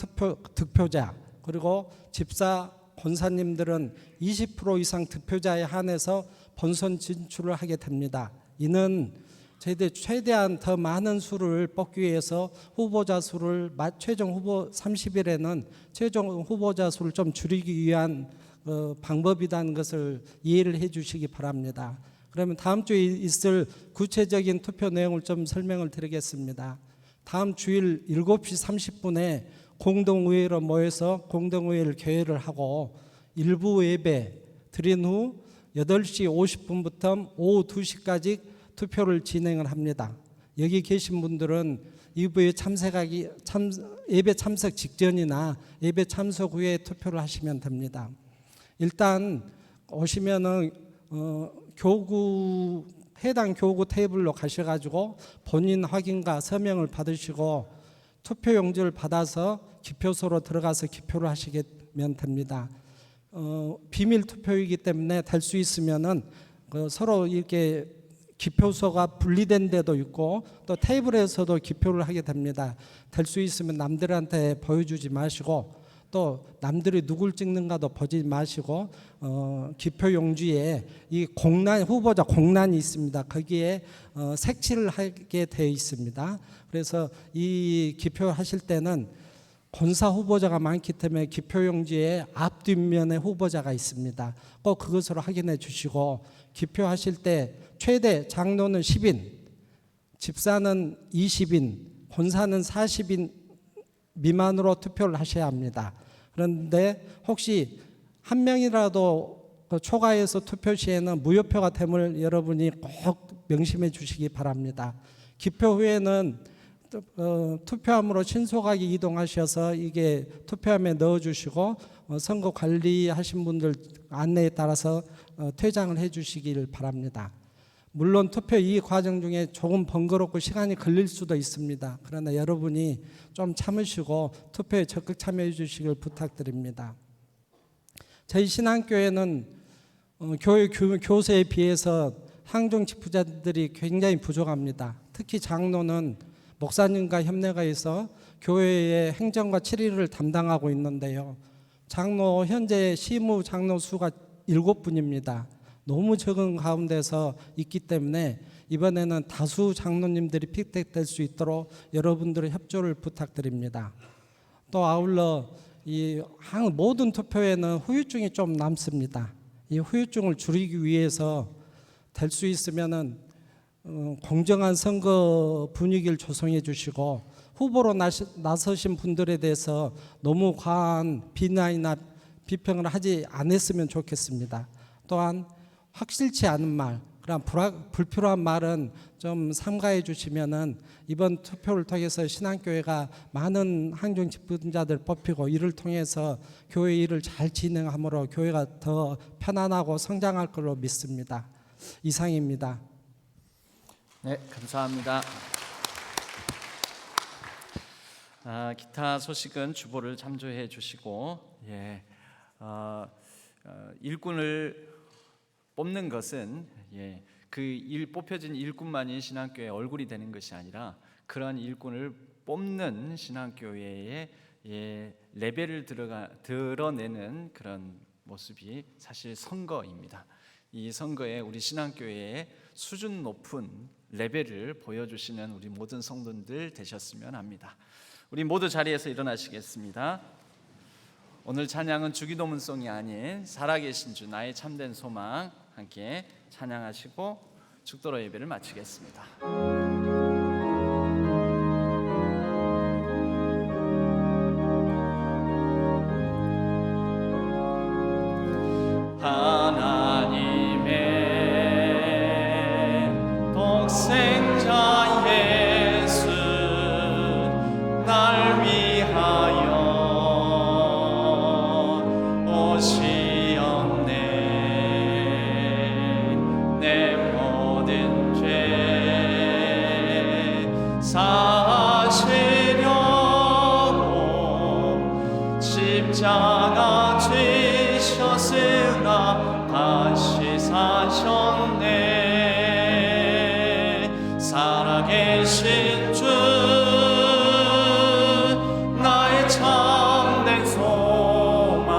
득표자, 그리고 집사, 권사님들은 20% 이상 득표자에 한해서 본선 진출을 하게 됩니다. 이는 저희들 최대한 더 많은 수를 뽑기 위해서 후보자 수를 최종 후보 30일에는 최종 후보자 수를 좀 줄이기 위한 방법이라는 것을 이해를 해 주시기 바랍니다. 그러면 다음 주에 있을 구체적인 투표 내용을 좀 설명을 드리겠습니다. 다음 주일 7시 30분에 공동의회로 모여서 공동의회를 개회를 하고 일부 예배 드린 후 8시 50분부터 오후 2시까지 투표를 진행을 합니다. 여기 계신 분들은 예배 참석 직전이나 예배 참석 후에 투표를 하시면 됩니다. 일단 오시면은 해당 교구 테이블로 가셔가지고 본인 확인과 서명을 받으시고 투표용지를 받아서 기표소로 들어가서 기표를 하시면 됩니다. 비밀 투표이기 때문에 될 수 있으면은 서로 이렇게 기표소가 분리된 데도 있고 또 테이블에서도 기표를 하게 됩니다. 될 수 있으면 남들한테 보여주지 마시고 또 남들이 누굴 찍는가도 보지 마시고 기표용지에 이 후보자 공란이 있습니다. 거기에 색칠을 하게 되어 있습니다. 그래서 이 기표하실 때는 권사 후보자가 많기 때문에 기표용지에 앞뒷면에 후보자가 있습니다. 꼭 그것으로 확인해 주시고 기표하실 때 최대 장로는 10인, 집사는 20인, 권사는 40인 미만으로 투표를 하셔야 합니다. 그런데 혹시 한 명이라도 초과해서 투표 시에는 무효표가 됨을 여러분이 꼭 명심해 주시기 바랍니다. 기표 후에는 투표함으로 신속하게 이동하셔서 이게 투표함에 넣어주시고 선거 관리하신 분들 안내에 따라서 퇴장을 해주시길 바랍니다. 물론 투표 이 과정 중에 조금 번거롭고 시간이 걸릴 수도 있습니다. 그러나 여러분이 좀 참으시고 투표에 적극 참여해 주시길 부탁드립니다. 저희 신앙교회는 교회 교세에 비해서 항정직 부자들이 굉장히 부족합니다. 특히 장로는 목사님과 협력하여서 교회의 행정과 치리를 담당하고 있는데요. 장로 현재 시무 장로 수가 7분입니다. 너무 적은 가운데서 있기 때문에 이번에는 다수 장로님들이 픽택될 수 있도록 여러분들의 협조를 부탁드립니다. 또 아울러 이 모든 투표에는 후유증이 좀 남습니다. 이 후유증을 줄이기 위해서 될 수 있으면은 공정한 선거 분위기를 조성해 주시고 후보로 나서신 분들에 대해서 너무 과한 비난이나 비평을 하지 않았으면 좋겠습니다. 또한 확실치 않은 말, 그런 불필요한 말은 좀 삼가해 주시면은 이번 투표를 통해서 신앙교회가 많은 항중 집권자들 뽑히고 이를 통해서 교회 일을 잘 진행함으로 교회가 더 편안하고 성장할 걸로 믿습니다. 이상입니다. 네, 감사합니다. 기타 소식은 주보를 참조해 주시고, 일꾼을 뽑는 것은 그 뽑혀진 일꾼만이 신앙교회의 얼굴이 되는 것이 아니라 그러한 일꾼을 뽑는 신앙교회의 레벨을 드러내는 그런 모습이 사실 선거입니다. 이 선거에 우리 신앙교회의 수준 높은 레벨을 보여주시는 우리 모든 성도들 되셨으면 합니다. 우리 모두 자리에서 일어나시겠습니다. 오늘 찬양은 주기도문송이 아닌 살아계신 주 나의 참된 소망 함께 찬양하시고 축도로 예배를 마치겠습니다. 하나님의 독생자 예수 날 위하여 오시었네. 내 모든 죄 사시려고 십자가 지셨으나 다시 사셨네. 살아계신 주 나의 참된 소망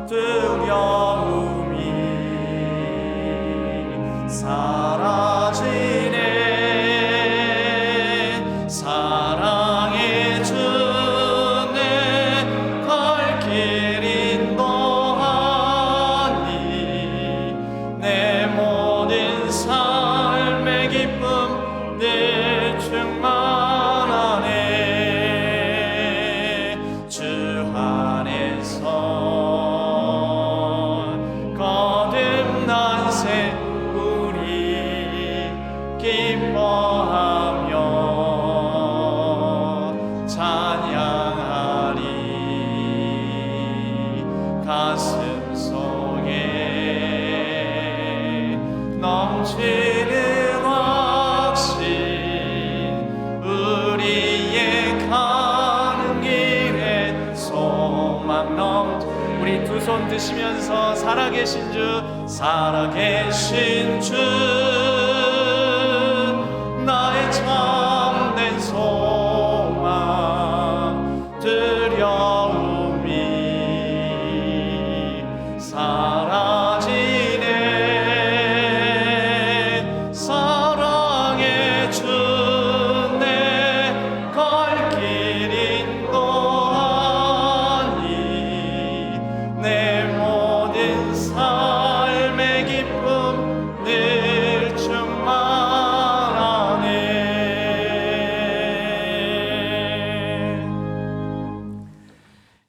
두려움이 사라지네. 사랑의 주 내 갈 길 인도하니 내 모든 삶의 기쁨 늘 충만하네. 주 안에서 거듭난 새 우리 기뻐하며 찬양하리. 가슴 속에 넘치는 확신 우리의 가는 길에 소망 우리 두 손 드시면서 살아계신 주 살아계신 주 나의 참된 소망 두려움이 사라지네. 사랑의 주 내 갈 길 인도하니 내 모든 삶의 기쁨 늘 충만하네.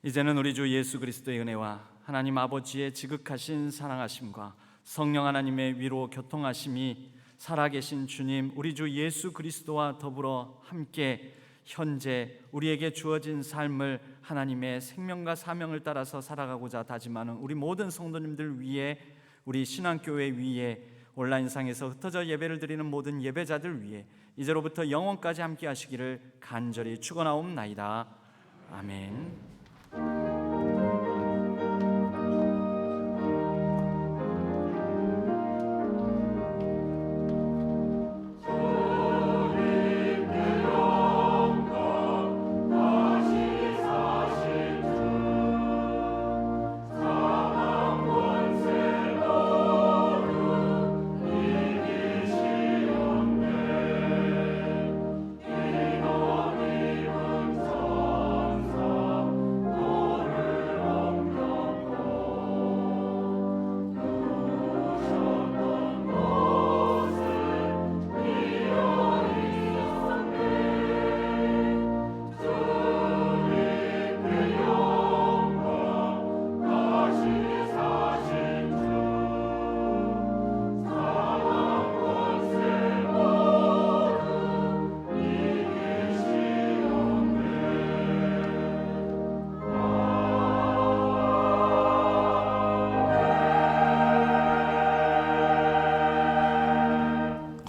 이제는 우리 주 예수 그리스도의 은혜와 하나님 아버지의 지극하신 사랑하심과 성령 하나님의 위로 교통하심이 살아계신 주님 우리 주 예수 그리스도와 더불어 함께 현재 우리에게 주어진 삶을 하나님의 생명과 사명을 따라서 살아가고자 다짐하는 우리 모든 성도님들 위해, 우리 신앙교회 위에, 온라인상에서 흩어져 예배를 드리는 모든 예배자들 위해 이제로부터 영원까지 함께 하시기를 간절히 축원하옵나이다. 아멘.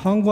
항구